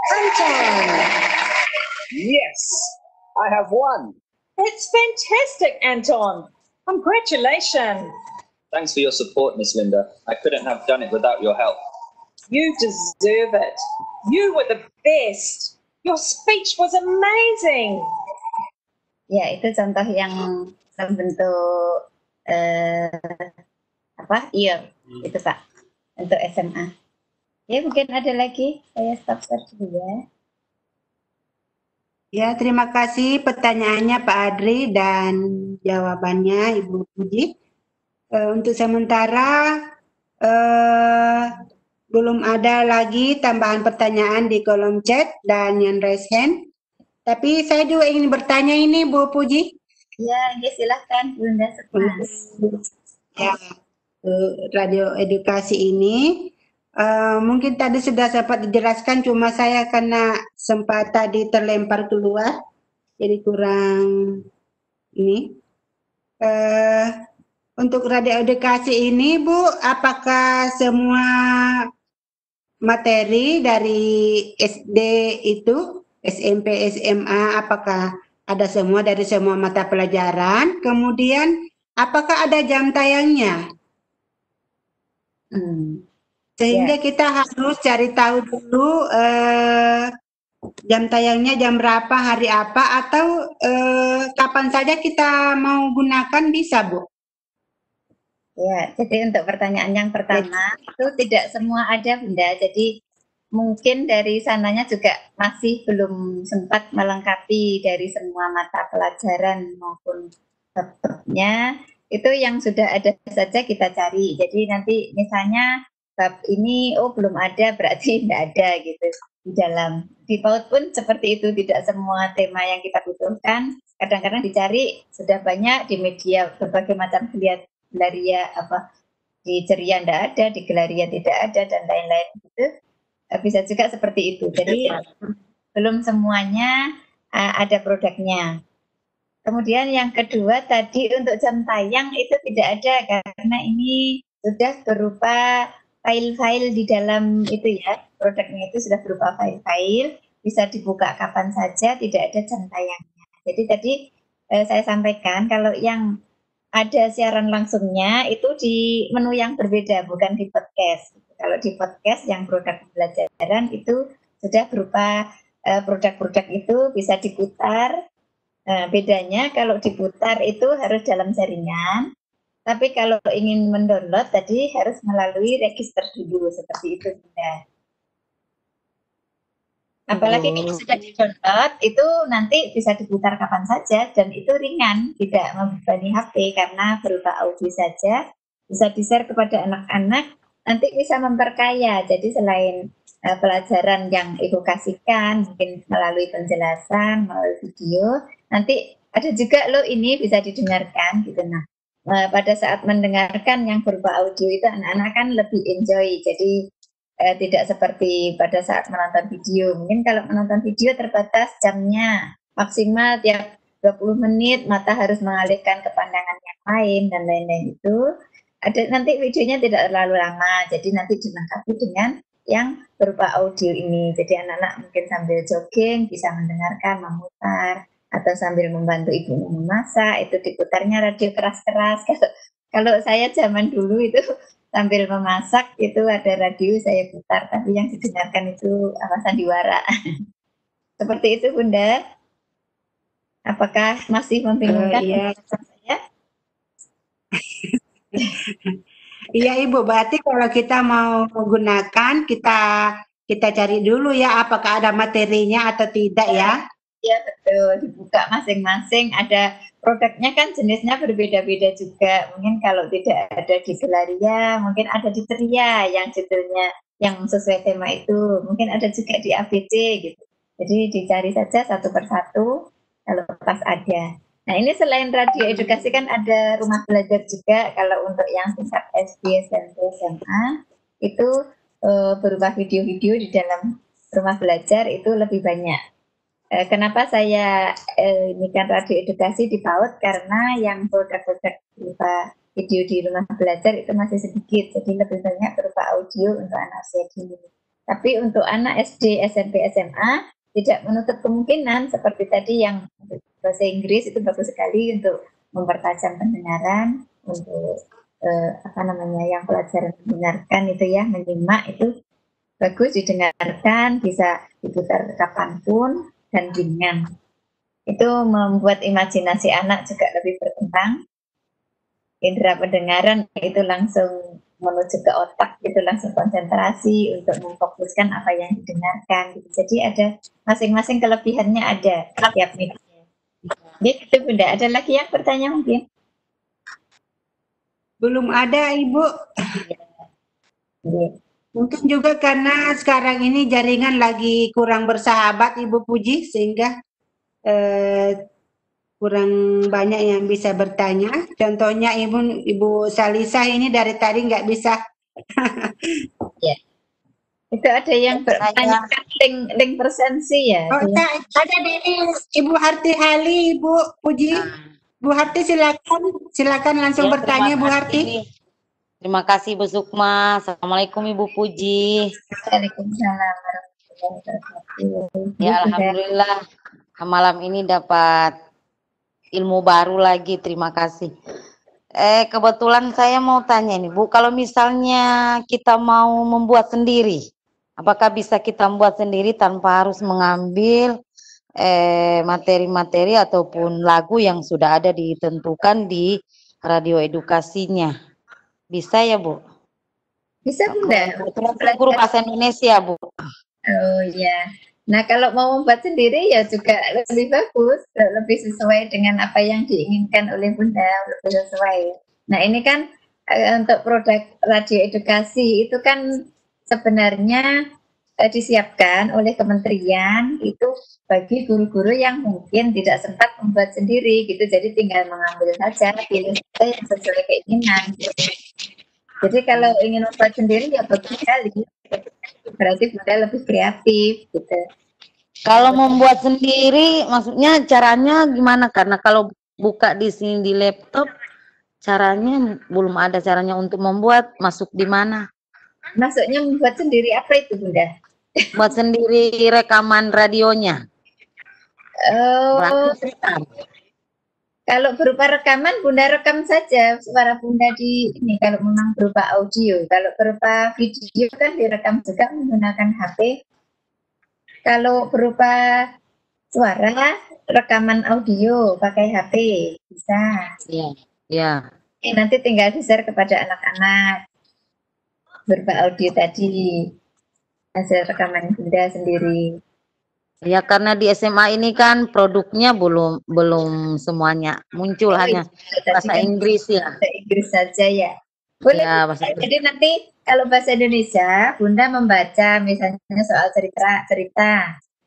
Anton. Yes, I have won. It's fantastic, Anton. Congratulations. Thanks for your support, Miss Linda. I couldn't have done it without your help. You deserve it. You were the best. Your speech was amazing. Ya, itu contoh yang bentuk ear itu Pak, untuk SMA. Ya, mungkin ada lagi. Saya stop share dulu ya. Ya, terima kasih pertanyaannya Pak Adri dan jawabannya Ibu Puji. Untuk sementara belum ada lagi tambahan pertanyaan di kolom chat dan yang raise hand. Tapi saya juga ingin bertanya ini Bu Puji. Ya, silahkan Bunda Sukma. Ya, radio edukasi ini mungkin tadi sudah sempat dijelaskan, cuma saya karena sempat tadi terlempar keluar, jadi kurang ini. Untuk radio edukasi ini, Bu, apakah semua materi dari SD itu, SMP, SMA, apakah ada semua dari semua mata pelajaran? Kemudian, apakah ada jam tayangnya? Sehingga kita harus cari tahu dulu jam tayangnya jam berapa, hari apa, atau kapan saja kita mau gunakan bisa, Bu? Ya, jadi untuk pertanyaan yang pertama itu tidak semua ada Bunda. Jadi mungkin dari sananya juga masih belum sempat melengkapi dari semua mata pelajaran maupun bab-babnya. Itu yang sudah ada saja kita cari. Jadi nanti misalnya bab ini belum ada berarti tidak ada gitu di dalam. Di PAUD pun seperti itu, tidak semua tema yang kita butuhkan. Kadang-kadang dicari sudah banyak di media berbagai macam Gelaria di Ceria tidak ada, di Gelaria tidak ada dan lain-lain gitu. Bisa juga seperti itu. Jadi belum semuanya ada produknya. Kemudian yang kedua tadi untuk jam tayang itu tidak ada karena ini sudah berupa file-file di dalam itu ya. Produknya itu sudah berupa file-file, bisa dibuka kapan saja, tidak ada jam tayangnya. Jadi tadi saya sampaikan kalau yang ada siaran langsungnya itu di menu yang berbeda, bukan di podcast. Kalau di podcast yang produk pembelajaran itu sudah berupa produk-produk itu bisa diputar. Bedanya kalau diputar itu harus dalam jaringan, tapi kalau ingin mendownload tadi harus melalui register dulu, seperti itu sudah. Apalagi kalau sudah di-download itu nanti bisa diputar kapan saja dan itu ringan, tidak membebani HP karena berupa audio saja, bisa di-share kepada anak-anak, nanti bisa memperkaya. Jadi selain pelajaran yang Ibu kasihkan, mungkin melalui penjelasan, melalui video, nanti ada juga loh ini bisa didengarkan gitu. Nah, pada saat mendengarkan yang berupa audio itu anak-anak kan lebih enjoy, jadi tidak seperti pada saat menonton video. Mungkin kalau menonton video terbatas jamnya, maksimal tiap 20 menit mata harus mengalihkan ke pandangan yang lain dan lain-lain itu. Ada nanti videonya tidak terlalu lama, jadi nanti dilengkapi dengan yang berupa audio ini. Jadi anak-anak mungkin sambil jogging bisa mendengarkan, memutar, atau sambil membantu ibu memasak, itu diputarnya radio keras-keras. Kalau saya zaman dulu itu sambil memasak itu ada radio saya putar, tapi yang didengarkan itu sandiwara. Seperti itu Bunda. Apakah masih membingungkan? Iya. Iya Ibu, berarti kalau kita mau menggunakan kita cari dulu ya apakah ada materinya atau tidak ya. Iya betul, dibuka masing-masing, ada produknya kan jenisnya berbeda-beda juga. Mungkin kalau tidak ada di Gelaria, mungkin ada di Ceria yang judulnya yang sesuai tema itu. Mungkin ada juga di ABC gitu. Jadi dicari saja satu persatu kalau pas ada. Nah ini selain radio edukasi kan ada rumah belajar juga. Kalau untuk yang tingkat SD, SMP, SMA itu berupa video-video di dalam rumah belajar itu lebih banyak. Kenapa saya ini kan radio edukasi di PAUD, karena yang produk-produk berupa video di rumah belajar itu masih sedikit, jadi lebih banyak berupa audio untuk anak usia dini. Tapi untuk anak SD, SMP, SMA tidak menutup kemungkinan seperti tadi yang bahasa Inggris itu bagus sekali untuk mempertajam pendengaran, untuk yang pelajaran mendengarkan itu ya, menyimak itu bagus didengarkan, bisa diputar kapanpun dan ringan. Itu membuat imajinasi anak juga lebih berkembang. Indera pendengaran itu langsung menuju ke otak, itu langsung konsentrasi untuk memfokuskan apa yang didengarkan. Jadi ada masing-masing kelebihannya ada tiap media. Gitu Bunda. Ada lagi yang bertanya mungkin? Belum ada Ibu. Ya. Mungkin juga karena sekarang ini jaringan lagi kurang bersahabat Ibu Puji, sehingga kurang banyak yang bisa bertanya. Contohnya Ibu Salisa ini dari tadi nggak bisa. Ya. Itu ada yang bertanya link presensi ya? Oh, ada dari Ibu Harti Hali, Ibu Puji. Bu Harti silakan langsung Ya, bertanya Bu terima Harti. kasih. Terima kasih Bu Sukma. Assalamualaikum Ibu Puji. Waalaikumsalam. Ya alhamdulillah malam ini dapat ilmu baru lagi. Terima kasih. Kebetulan saya mau tanya nih Bu, kalau misalnya kita mau membuat sendiri, apakah bisa kita membuat sendiri tanpa harus mengambil materi-materi ataupun lagu yang sudah ada ditentukan di radio edukasinya? Bisa ya Bu? Bisa Bunda. Kebetulan guru bahasa Indonesia Bu. Oh ya. Nah kalau mau membuat sendiri ya juga lebih bagus, lebih sesuai dengan apa yang diinginkan oleh Bunda, lebih sesuai. Nah ini kan untuk produk radio edukasi itu kan sebenarnya disiapkan oleh kementerian itu bagi guru-guru yang mungkin tidak sempat membuat sendiri gitu, jadi tinggal mengambil saja, pilih saja yang sesuai keinginan gitu. Jadi kalau ingin membuat sendiri ya bagus sekali, berarti Bunda lebih kreatif gitu. Kalau membuat sendiri maksudnya caranya gimana? Karena kalau buka di sini di laptop caranya belum ada caranya untuk membuat, masuk di mana? Maksudnya membuat sendiri apa itu Bunda? Buat sendiri rekaman radionya. Kalau berupa rekaman Bunda rekam saja suara Bunda di ini kalau memang berupa audio. Kalau berupa video kan direkam juga menggunakan HP. Kalau berupa suara rekaman audio pakai HP bisa. Iya. Iya. Nanti tinggal di-share kepada anak-anak berupa audio tadi, hasil rekaman Bunda sendiri. Ya karena di SMA ini kan produknya belum semuanya muncul, hanya bahasa Inggris ya. Bahasa Inggris saja ya. Boleh. Ya, bahasa Inggris. Jadi nanti kalau bahasa Indonesia Bunda membaca misalnya soal cerita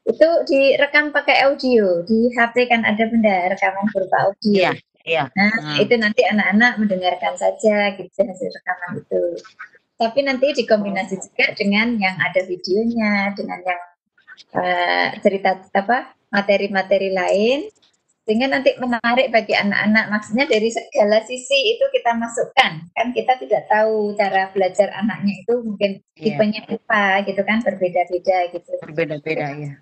itu direkam pakai audio. Di HP kan ada Bunda rekaman berupa audio. Iya. Nah, itu nanti anak-anak mendengarkan saja gitu hasil rekaman itu. Tapi nanti dikombinasi juga dengan yang ada videonya, dengan yang cerita materi-materi lain, sehingga nanti menarik bagi anak-anak. Maksudnya dari segala sisi itu kita masukkan, kan kita tidak tahu cara belajar anaknya itu mungkin tipenya apa gitu kan, berbeda-beda gitu. Berbeda-beda ya.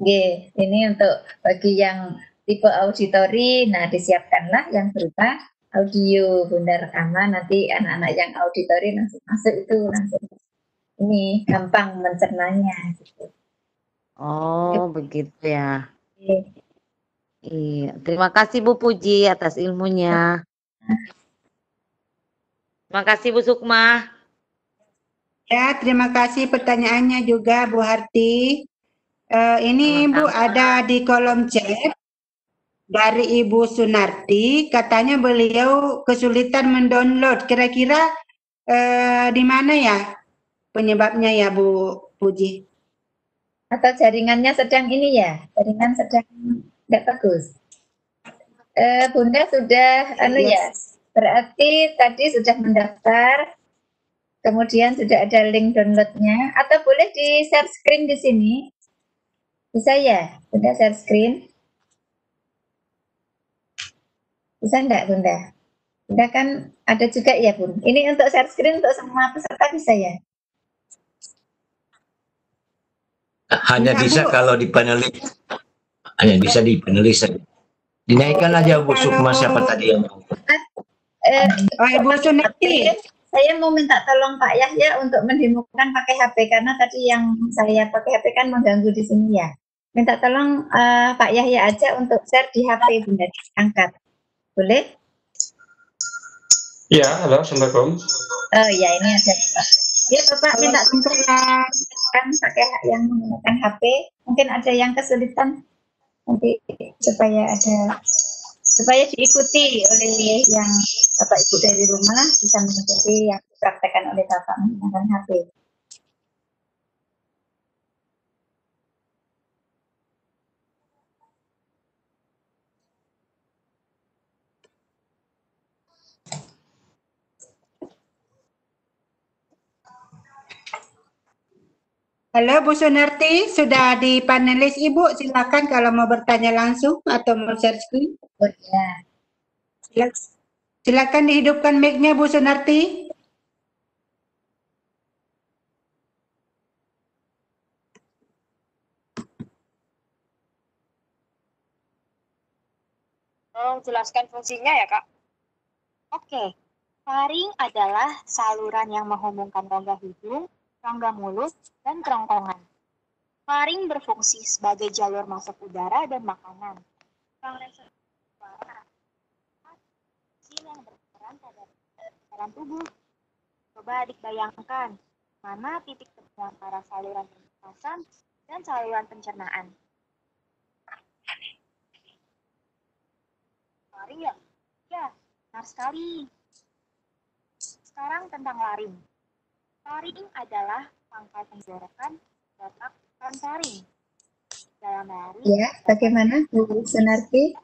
Oke, ini untuk bagi yang tipe auditori, nah disiapkanlah yang berupa audio, bunda rekaman, nanti anak-anak yang auditori langsung masuk itu langsung ini gampang mencernanya gitu. Oh, begitu ya. Oke. Iya, terima kasih Bu Puji atas ilmunya. Terima kasih Bu Sukma. Ya, terima kasih pertanyaannya juga Bu Harti. Ini Bu ada di kolom chat dari Ibu Sunarti, katanya beliau kesulitan mendownload. Kira-kira di mana ya penyebabnya ya Bu Puji? Atau jaringannya sedang ini ya, jaringan sedang tidak bagus. Bunda sudah ya, berarti tadi sudah mendaftar, kemudian sudah ada link downloadnya, atau boleh di share screen di sini, bisa ya, Bunda share screen, bisa enggak Bunda? Bunda kan ada juga ya Bun. Ini untuk share screen untuk semua peserta bisa ya? Hanya bisa kalau di panelis. Hanya bisa di panelis saja. Dinaikkan aja Bu Sukma, siapa tadi yang mau. Ibu Sunarti, saya mau minta tolong Pak Yahya untuk mendemokan pakai HP, karena tadi yang saya pakai HP kan mengganggu di sini ya. Minta tolong Pak Yahya aja untuk share di HP Bunda, angkat. Boleh? Ya, halo, Assalamualaikum. Oh ya, ini ada Pak. Ya Bapak minta tolong kan pakai yang menggunakan HP. Mungkin ada yang kesulitan nanti supaya diikuti oleh yang Bapak Ibu dari rumah, bisa mengikuti yang dipraktekkan oleh Bapak menggunakan HP. Halo Bu Sunarti, sudah di panelis Ibu, silakan kalau mau bertanya langsung atau mau share screen. Oh ya. Silakan dihidupkan mic-nya Bu Sunarti. Tolong jelaskan fungsinya ya Kak. Oke, faring adalah saluran yang menghubungkan rongga hidung, rongga mulut, dan kerongkongan. Faring berfungsi sebagai jalur masuk udara dan makanan. Yang berperan pada dalam tubuh. Coba adik bayangkan, mana titik temu antara saluran pernapasan dan saluran pencernaan. Faring ya? Ya, benar sekali. Sekarang tentang laring. Laring adalah pangkal tenggorokan otak faring. Dalam laring. Ya, bagaimana Bu Sunarti?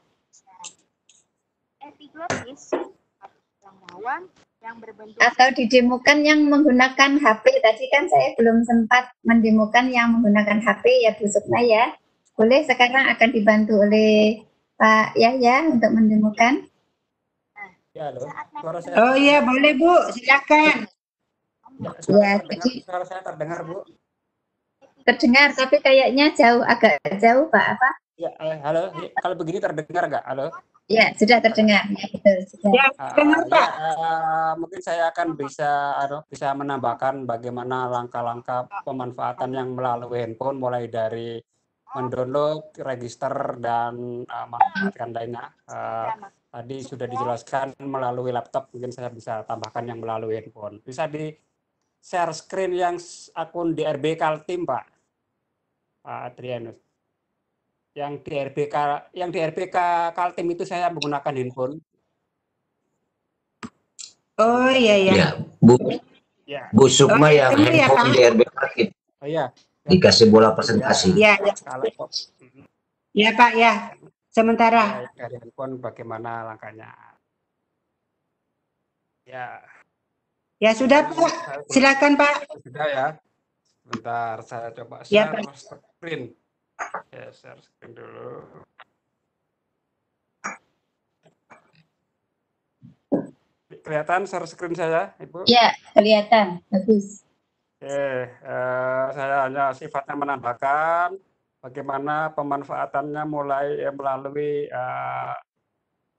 Epiglottis yang bawaan yang berbentuk Atau didemokan yang menggunakan HP. Tadi kan saya belum sempat mendemokan yang menggunakan HP ya Bu Sukma ya. Boleh, sekarang akan dibantu oleh Pak Yahya untuk mendemokan. Ya, halo. Suara saya Oh iya, boleh Bu, silakan. Ya, suara saya terdengar, Bu. Terdengar, tapi kayaknya agak jauh Pak. Apa? Ya, halo. Kalau begini terdengar nggak? Halo. Ya, sudah terdengar. Ya, betul. Sudah. Ya, terdengar Pak. Mungkin saya akan bisa menambahkan bagaimana langkah-langkah pemanfaatan yang melalui handphone, mulai dari mendownload, register, dan memanfaatkan lainnya. Tadi sudah dijelaskan melalui laptop, mungkin saya bisa tambahkan yang melalui handphone. Bisa di share screen yang akun DRB Kaltim, Pak Adrianus. Yang DRBK Kaltim itu saya menggunakan handphone. Oh iya ya. Ya, Bu Sukma yang handphone DRB Kaltim. Oh iya. Dikasih bola presentasi. Ya, ya. Ya Pak ya. Sementara. Dari handphone bagaimana langkahnya? Ya. Ya sudah Pak, silakan Pak. Sudah ya. Bentar, saya coba Ya share Pak. screen. Ya, share screen dulu. Kelihatan share screen saya, Ibu? Ya, kelihatan. Bagus. Oke, saya hanya sifatnya menambahkan bagaimana pemanfaatannya mulai melalui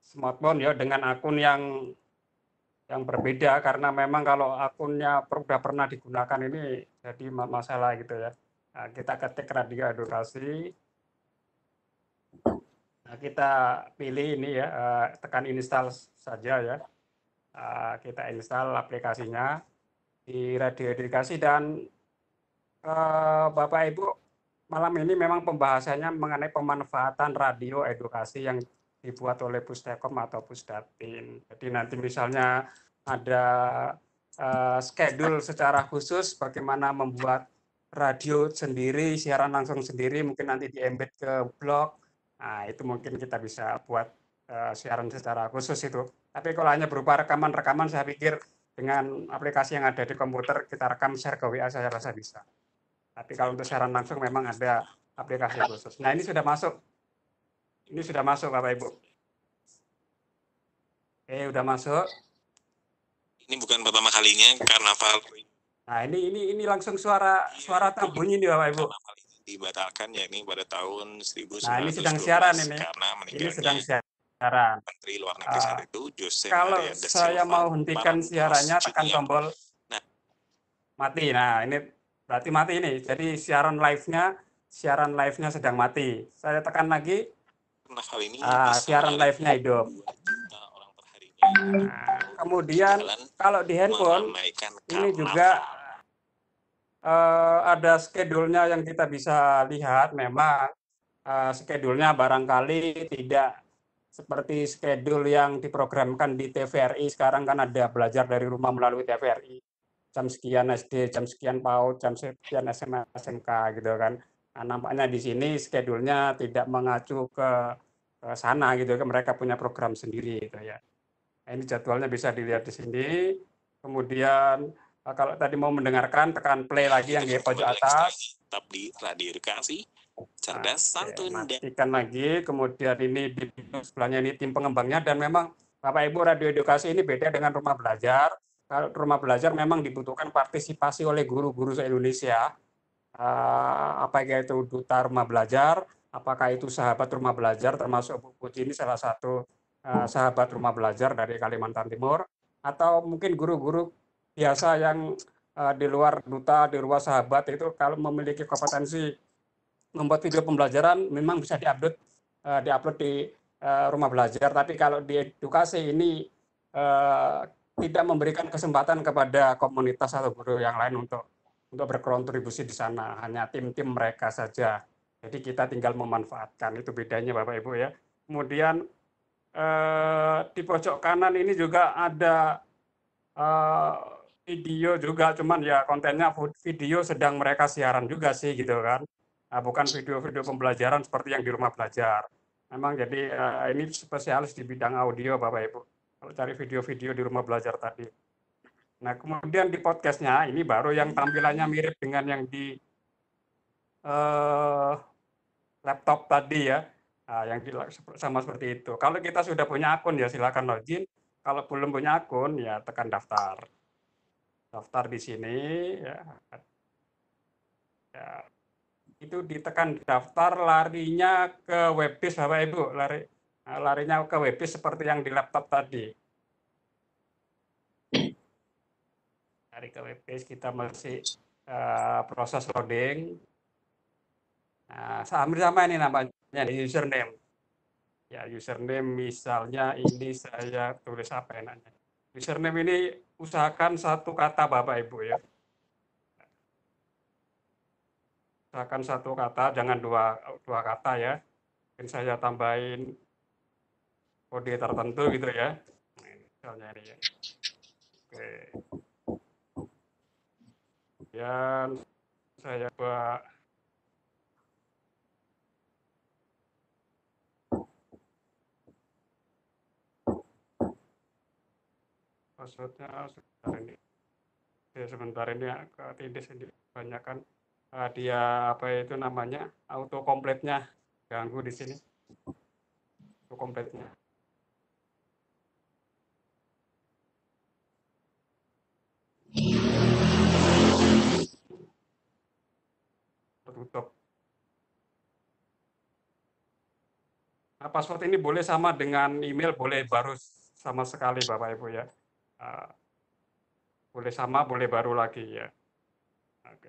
smartphone ya dengan akun yang berbeda, karena memang kalau akunnya sudah pernah digunakan ini jadi masalah gitu ya. Nah, kita ketik radio edukasi. Nah, kita pilih ini ya, tekan install saja ya. Kita install aplikasinya di radio edukasi, dan Bapak Ibu, malam ini memang pembahasannya mengenai pemanfaatan radio edukasi yang dibuat oleh Pustekom atau Pusdatin. Jadi nanti misalnya ada schedule secara khusus bagaimana membuat radio sendiri, siaran langsung sendiri, mungkin nanti di-embed ke blog. Nah, itu mungkin kita bisa buat siaran secara khusus itu. Tapi kalau hanya berupa rekaman-rekaman, saya pikir dengan aplikasi yang ada di komputer, kita rekam share ke WA, saya rasa bisa. Tapi kalau untuk siaran langsung memang ada aplikasi khusus. Nah, ini sudah masuk. Ini sudah masuk Bapak Ibu. Oke, udah masuk. Ini bukan pertama kalinya karnaval. Nah, ini langsung suara bunyi nih Bapak Ibu. Karnaval ini dibatalkan ya ini pada tahun 1912 Nah, ini sedang siaran ini. karena Ini meninggalnya sedang siaran. Menteri Luar Negeri saat itu Jose Kalau Maria da saya Silva mau hentikan Barros siarannya, tekan Junior. tombol mati. Nah, ini berarti mati ini. Jadi siaran live-nya sedang mati. Saya tekan lagi. Karnaval ini Siaran live-nya hidup. Nah, kemudian kalau di handphone ini juga ada schedule-nya yang kita bisa lihat. Memang schedule-nya barangkali tidak seperti schedule yang diprogramkan di TVRI. Sekarang kan ada belajar dari rumah melalui TVRI. Jam sekian SD, jam sekian PAUD, jam sekian SMA, SMK gitu kan. Nah, nampaknya di sini schedule-nya tidak mengacu ke sana gitu kan. Mereka punya program sendiri gitu ya. Nah, ini jadwalnya bisa dilihat di sini. Kemudian kalau tadi mau mendengarkan, tekan play lagi yang di pojok atas. Tetap di Radio Edukasi, cerdas, santun, dan Matikan lagi. Kemudian ini di sebelahnya ini tim pengembangnya, dan memang Bapak Ibu, Radio Edukasi ini beda dengan rumah belajar. Kalau rumah belajar memang dibutuhkan partisipasi oleh guru-guru se-Indonesia. Apakah itu duta rumah belajar, apakah itu sahabat rumah belajar, termasuk Bu Puji ini salah satu sahabat rumah belajar dari Kalimantan Timur, atau mungkin guru-guru biasa yang di luar duta, di luar sahabat itu kalau memiliki kompetensi membuat video pembelajaran memang bisa diupload di rumah belajar. Tapi kalau di edukasi ini tidak memberikan kesempatan kepada komunitas atau guru yang lain untuk berkontribusi di sana, hanya tim-tim mereka saja. Jadi kita tinggal memanfaatkan, itu bedanya Bapak Ibu ya. Kemudian di pojok kanan ini juga ada video juga, cuman ya kontennya video sedang mereka siaran juga sih gitu kan. Nah, bukan video-video pembelajaran seperti yang di rumah belajar. Memang jadi ini spesialis di bidang audio Bapak Ibu. Kalau cari video-video di rumah belajar tadi. Nah, kemudian di podcastnya ini baru yang tampilannya mirip dengan yang di laptop tadi ya. Nah, yang sama seperti itu. Kalau kita sudah punya akun ya silakan login. Kalau belum punya akun ya tekan daftar. Daftar di sini ya. Ya. Itu ditekan daftar, larinya ke webpage Bapak Ibu, larinya ke webpage seperti yang di laptop tadi. Lari ke webpage, kita masih proses loading. Nah, hampir sama ini namanya username. Ya, username misalnya ini saya tulis apa enaknya. Username ini usahakan satu kata Bapak Ibu ya. Usahakan satu kata, jangan dua kata ya. Mungkin saya tambahin kode tertentu gitu ya. Nah, misalnya ini ya. Oke. Kemudian saya coba passwordnya sebentar ini. sebentar ini ketindih ini banyak kan dia apa itu namanya auto kompletnya ganggu di sini. Auto kompletnya. Tertutup. Nah, password ini boleh sama dengan email, boleh baru sama sekali Bapak Ibu ya. Boleh sama, boleh baru lagi ya. Oke.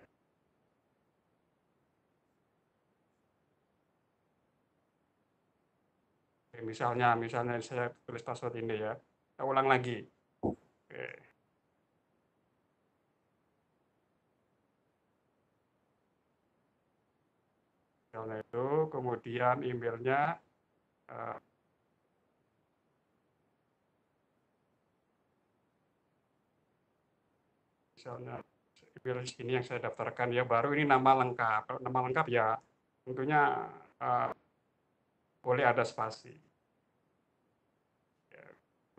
Oke, misalnya saya tulis password ini ya. Kita ulang lagi. Oke. Misalnya itu, kemudian emailnya misalnya email ini yang saya daftarkan ya, baru ini nama lengkap. Kalau nama lengkap ya tentunya boleh ada spasi. Ya,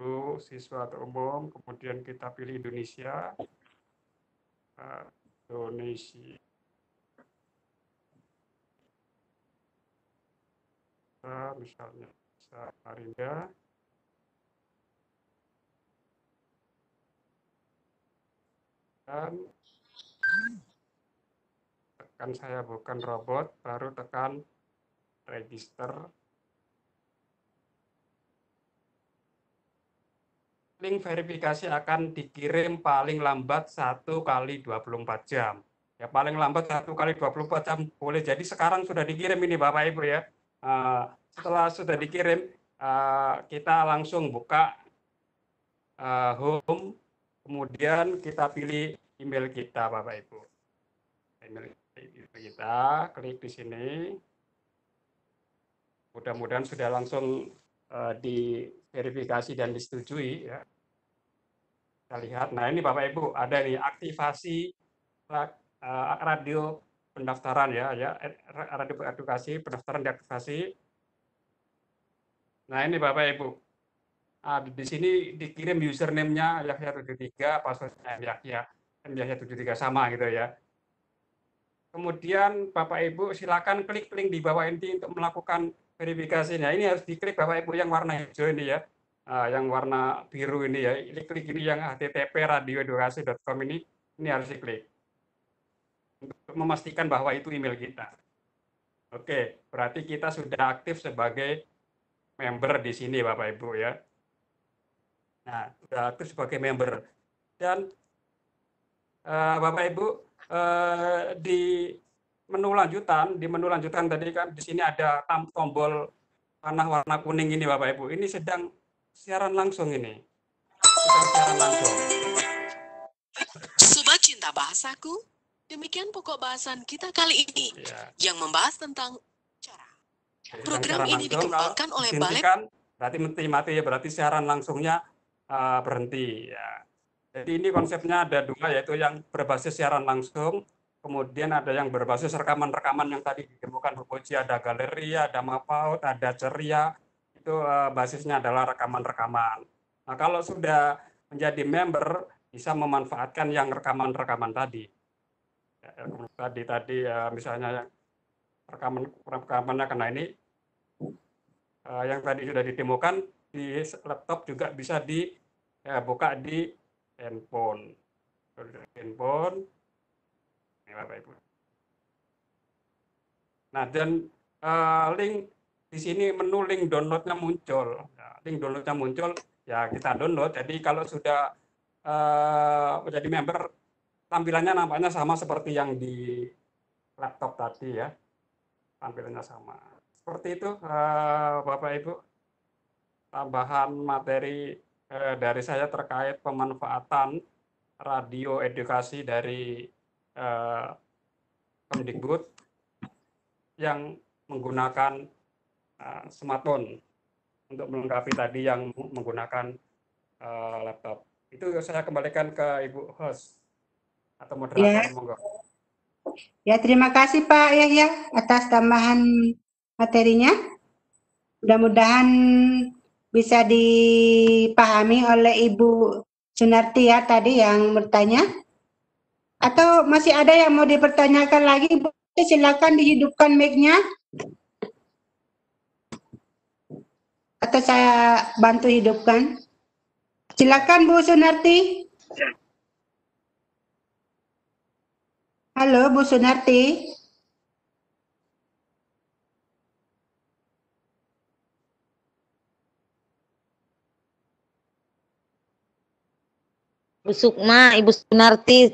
guru, siswa atau umum, kemudian kita pilih Indonesia. Indonesia. Misalnya Samarinda. Dan tekan saya bukan robot, baru tekan register. Link verifikasi akan dikirim paling lambat 1 kali 24 jam. Ya paling lambat 1 kali 24 jam boleh jadi sekarang sudah dikirim ini Bapak Ibu ya. Setelah sudah dikirim, kita langsung buka home, kemudian kita pilih email kita Bapak Ibu. Email kita, klik di sini. Mudah-mudahan sudah langsung diverifikasi dan disetujui ya. Kita lihat. Nah ini Bapak Ibu ada nih aktivasi radio pendaftaran ya, radio edukasi pendaftaran diaktifasi. Nah ini Bapak Ibu. Di sini dikirim username-nya Yahya73, password-nya Yahya73 sama gitu ya. Kemudian Bapak Ibu silakan klik link di bawah ini untuk melakukan verifikasinya. Ini harus diklik Bapak Ibu yang warna hijau ini ya. Yang warna biru ini ya. Klik ini yang http://radioedukasi.com ini harus diklik. Untuk memastikan bahwa itu email kita. Oke, berarti kita sudah aktif sebagai member di sini Bapak Ibu ya. Nah, sudah aktif sebagai member. Dan Bapak Ibu di menu lanjutan tadi kan di sini ada tombol panah warna kuning ini Bapak Ibu. Ini sedang siaran langsung ini. Sedang siaran langsung. Sobat Cinta Bahasaku, demikian pokok bahasan kita kali ini yang membahas tentang cara. Program ini dikembangkan oleh Balai. Berarti mati ya, berarti siaran langsungnya berhenti ya. Jadi ini konsepnya ada dua, yaitu yang berbasis siaran langsung, kemudian ada yang berbasis rekaman-rekaman yang tadi ditemukan Bu Puji, ada galeri, ada Mapaut, ada Ceria, itu basisnya adalah rekaman-rekaman. Nah kalau sudah menjadi member bisa memanfaatkan yang rekaman-rekaman tadi. Ya, tadi misalnya rekamannya karena ini yang tadi sudah ditemukan di laptop juga bisa dibuka di handphone. Ini Bapak Ibu. Nah dan link di sini menu link downloadnya muncul. Nah, link downloadnya muncul ya kita download. Jadi kalau sudah menjadi member tampilannya nampaknya sama seperti yang di laptop tadi ya. Tampilannya sama. Seperti itu Bapak Ibu. Tambahan materi dari saya terkait pemanfaatan radio edukasi dari Kemdikbud yang menggunakan smartphone untuk melengkapi tadi yang menggunakan laptop. Itu saya kembalikan ke Ibu host atau moderator. Monggo. Ya, terima kasih Pak Yahya atas tambahan materinya. Mudah-mudahan bisa dipahami oleh Ibu Sunarti ya tadi yang bertanya. Atau masih ada yang mau dipertanyakan lagi? Silakan dihidupkan mic-nya. Atau saya bantu hidupkan. Silakan Bu Sunarti. Halo Bu Sunarti. Bu Sukma, Ibu Sunarti,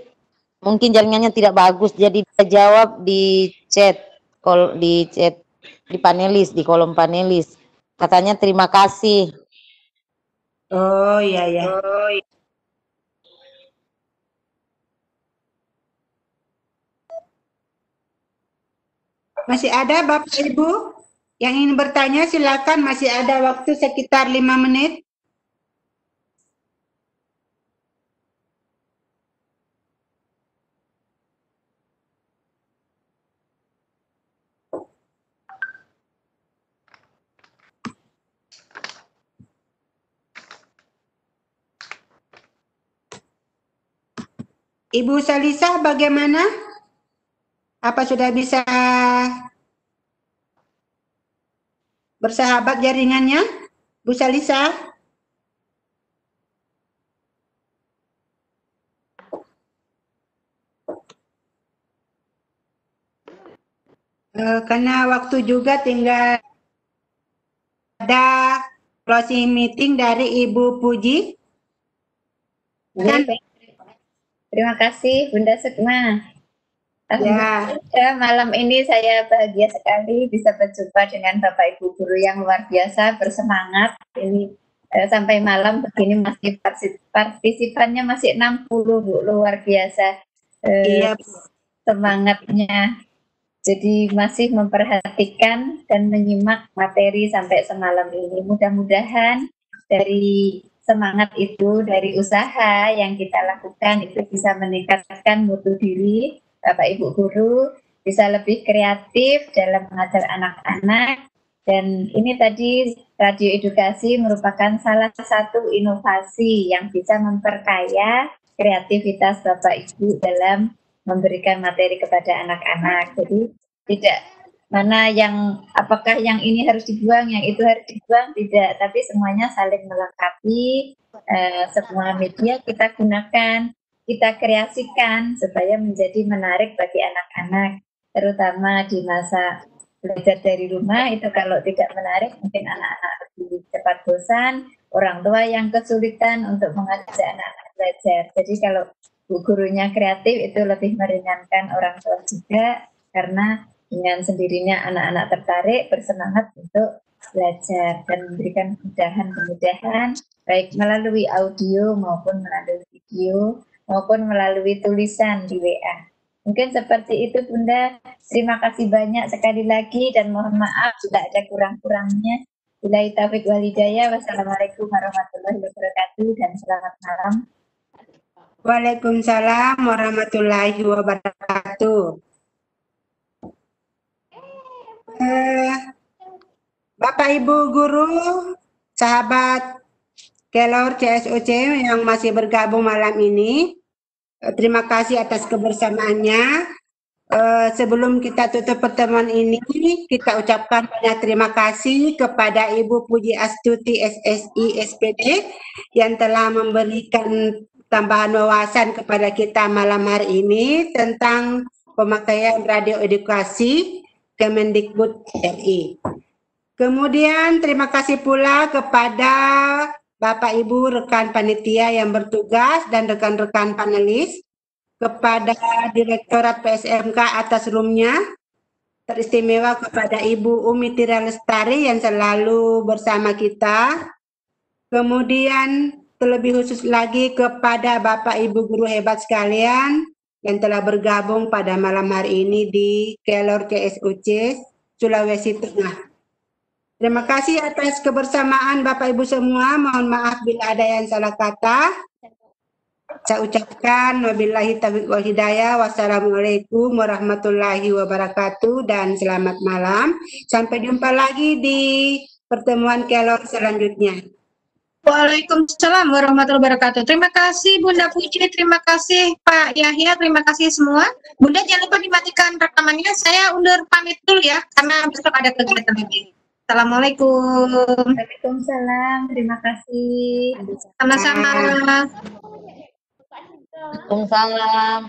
mungkin jaringannya tidak bagus, jadi dia jawab di chat, di panelis, di kolom panelis. Katanya terima kasih. Oh iya ya. Masih ada Bapak Ibu yang ingin bertanya, silakan, masih ada waktu sekitar 5 menit. Ibu Salisa bagaimana? Apa sudah bisa bersahabat jaringannya? Bu Salisa? Karena waktu juga tinggal ada closing meeting dari Ibu Puji. Terima kasih Bunda Sukma. Malam ini saya bahagia sekali bisa berjumpa dengan Bapak Ibu guru yang luar biasa, bersemangat. Ini sampai malam begini masih partisipannya masih 60 Bu, luar biasa. Iya. Semangatnya. Jadi masih memperhatikan dan menyimak materi sampai semalam ini. Mudah-mudahan dari semangat itu, dari usaha yang kita lakukan itu bisa meningkatkan mutu diri Bapak Ibu guru, bisa lebih kreatif dalam mengajar anak-anak. Dan ini tadi radio edukasi merupakan salah satu inovasi yang bisa memperkaya kreativitas Bapak Ibu dalam memberikan materi kepada anak-anak. Jadi tidak mana yang apakah yang ini harus dibuang, yang itu harus dibuang, tidak, tapi semuanya saling melengkapi. Semua media kita gunakan, kita kreasikan supaya menjadi menarik bagi anak-anak, terutama di masa belajar dari rumah. Itu kalau tidak menarik mungkin anak-anak lebih cepat bosan, orang tua yang kesulitan untuk mengajak anak-anak belajar. Jadi kalau bu gurunya kreatif itu lebih meringankan orang tua juga, karena dengan sendirinya anak-anak tertarik, bersemangat untuk belajar dan memberikan kemudahan baik melalui audio maupun melalui video maupun melalui tulisan di WA. Mungkin seperti itu Bunda. Terima kasih banyak sekali lagi dan mohon maaf jika ada kurang-kurangnya. Billahi taufiq wal hidayah. Wassalamualaikum warahmatullahi wabarakatuh dan selamat malam. Waalaikumsalam warahmatullahi wabarakatuh. Bapak Ibu guru, sahabat Kelor CSOC yang masih bergabung malam ini, terima kasih atas kebersamaannya. Sebelum kita tutup pertemuan ini, kita ucapkan banyak terima kasih kepada Ibu Puji Astuti SSI SPD yang telah memberikan tambahan wawasan kepada kita malam hari ini tentang pemakaian radio edukasi Kemendikbud RI. Kemudian terima kasih pula kepada Bapak Ibu rekan panitia yang bertugas dan rekan-rekan panelis, kepada Direktorat PSMK atas roomnya, teristimewa kepada Ibu Umi Tira Lestari yang selalu bersama kita, kemudian terlebih khusus lagi kepada Bapak Ibu guru hebat sekalian yang telah bergabung pada malam hari ini di Kelor CSOC Sulawesi Tengah. Terima kasih atas kebersamaan Bapak Ibu semua. Mohon maaf bila ada yang salah kata. Saya ucapkan wabillahi taufiq wal hidayah. Wassalamualaikum warahmatullahi wabarakatuh dan selamat malam. Sampai jumpa lagi di pertemuan Kelor selanjutnya. Waalaikumsalam warahmatullahi wabarakatuh. Terima kasih Bunda Puji, terima kasih Pak Yahya, terima kasih semua. Bunda jangan lupa dimatikan rekamannya. Saya undur pamit dulu ya, karena besok ada kegiatan lagi. Assalamualaikum. Waalaikumsalam, terima kasih. Sama-sama. Waalaikumsalam.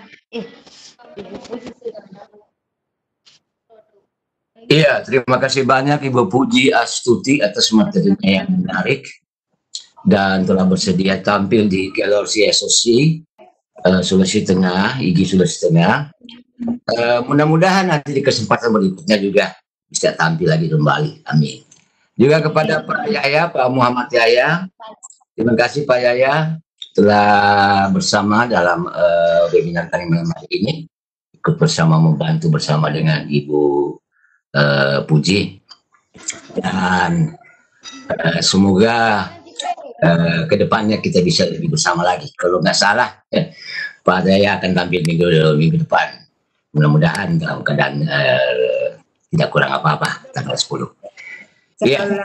Iya, terima kasih banyak Ibu Puji Astuti atas materinya yang menarik dan telah bersedia tampil di Galeri SOC Sulawesi Tengah, IGI Sulawesi Tengah. Mudah-mudahan nanti di kesempatan berikutnya juga bisa tampil lagi kembali. Amin. Juga kepada Pak Yahya, Pak Muhammad Yahya. Terima kasih Pak Yahya telah bersama dalam webinar kami malam hari ini. Ikut bersama membantu bersama dengan Ibu Puji. Dan semoga kedepannya kita bisa lebih bersama lagi. Kalau nggak salah, Pak Yahya akan tampil minggu depan. Mudah-mudahan dalam keadaan tidak kurang apa-apa tanggal 10. Iya.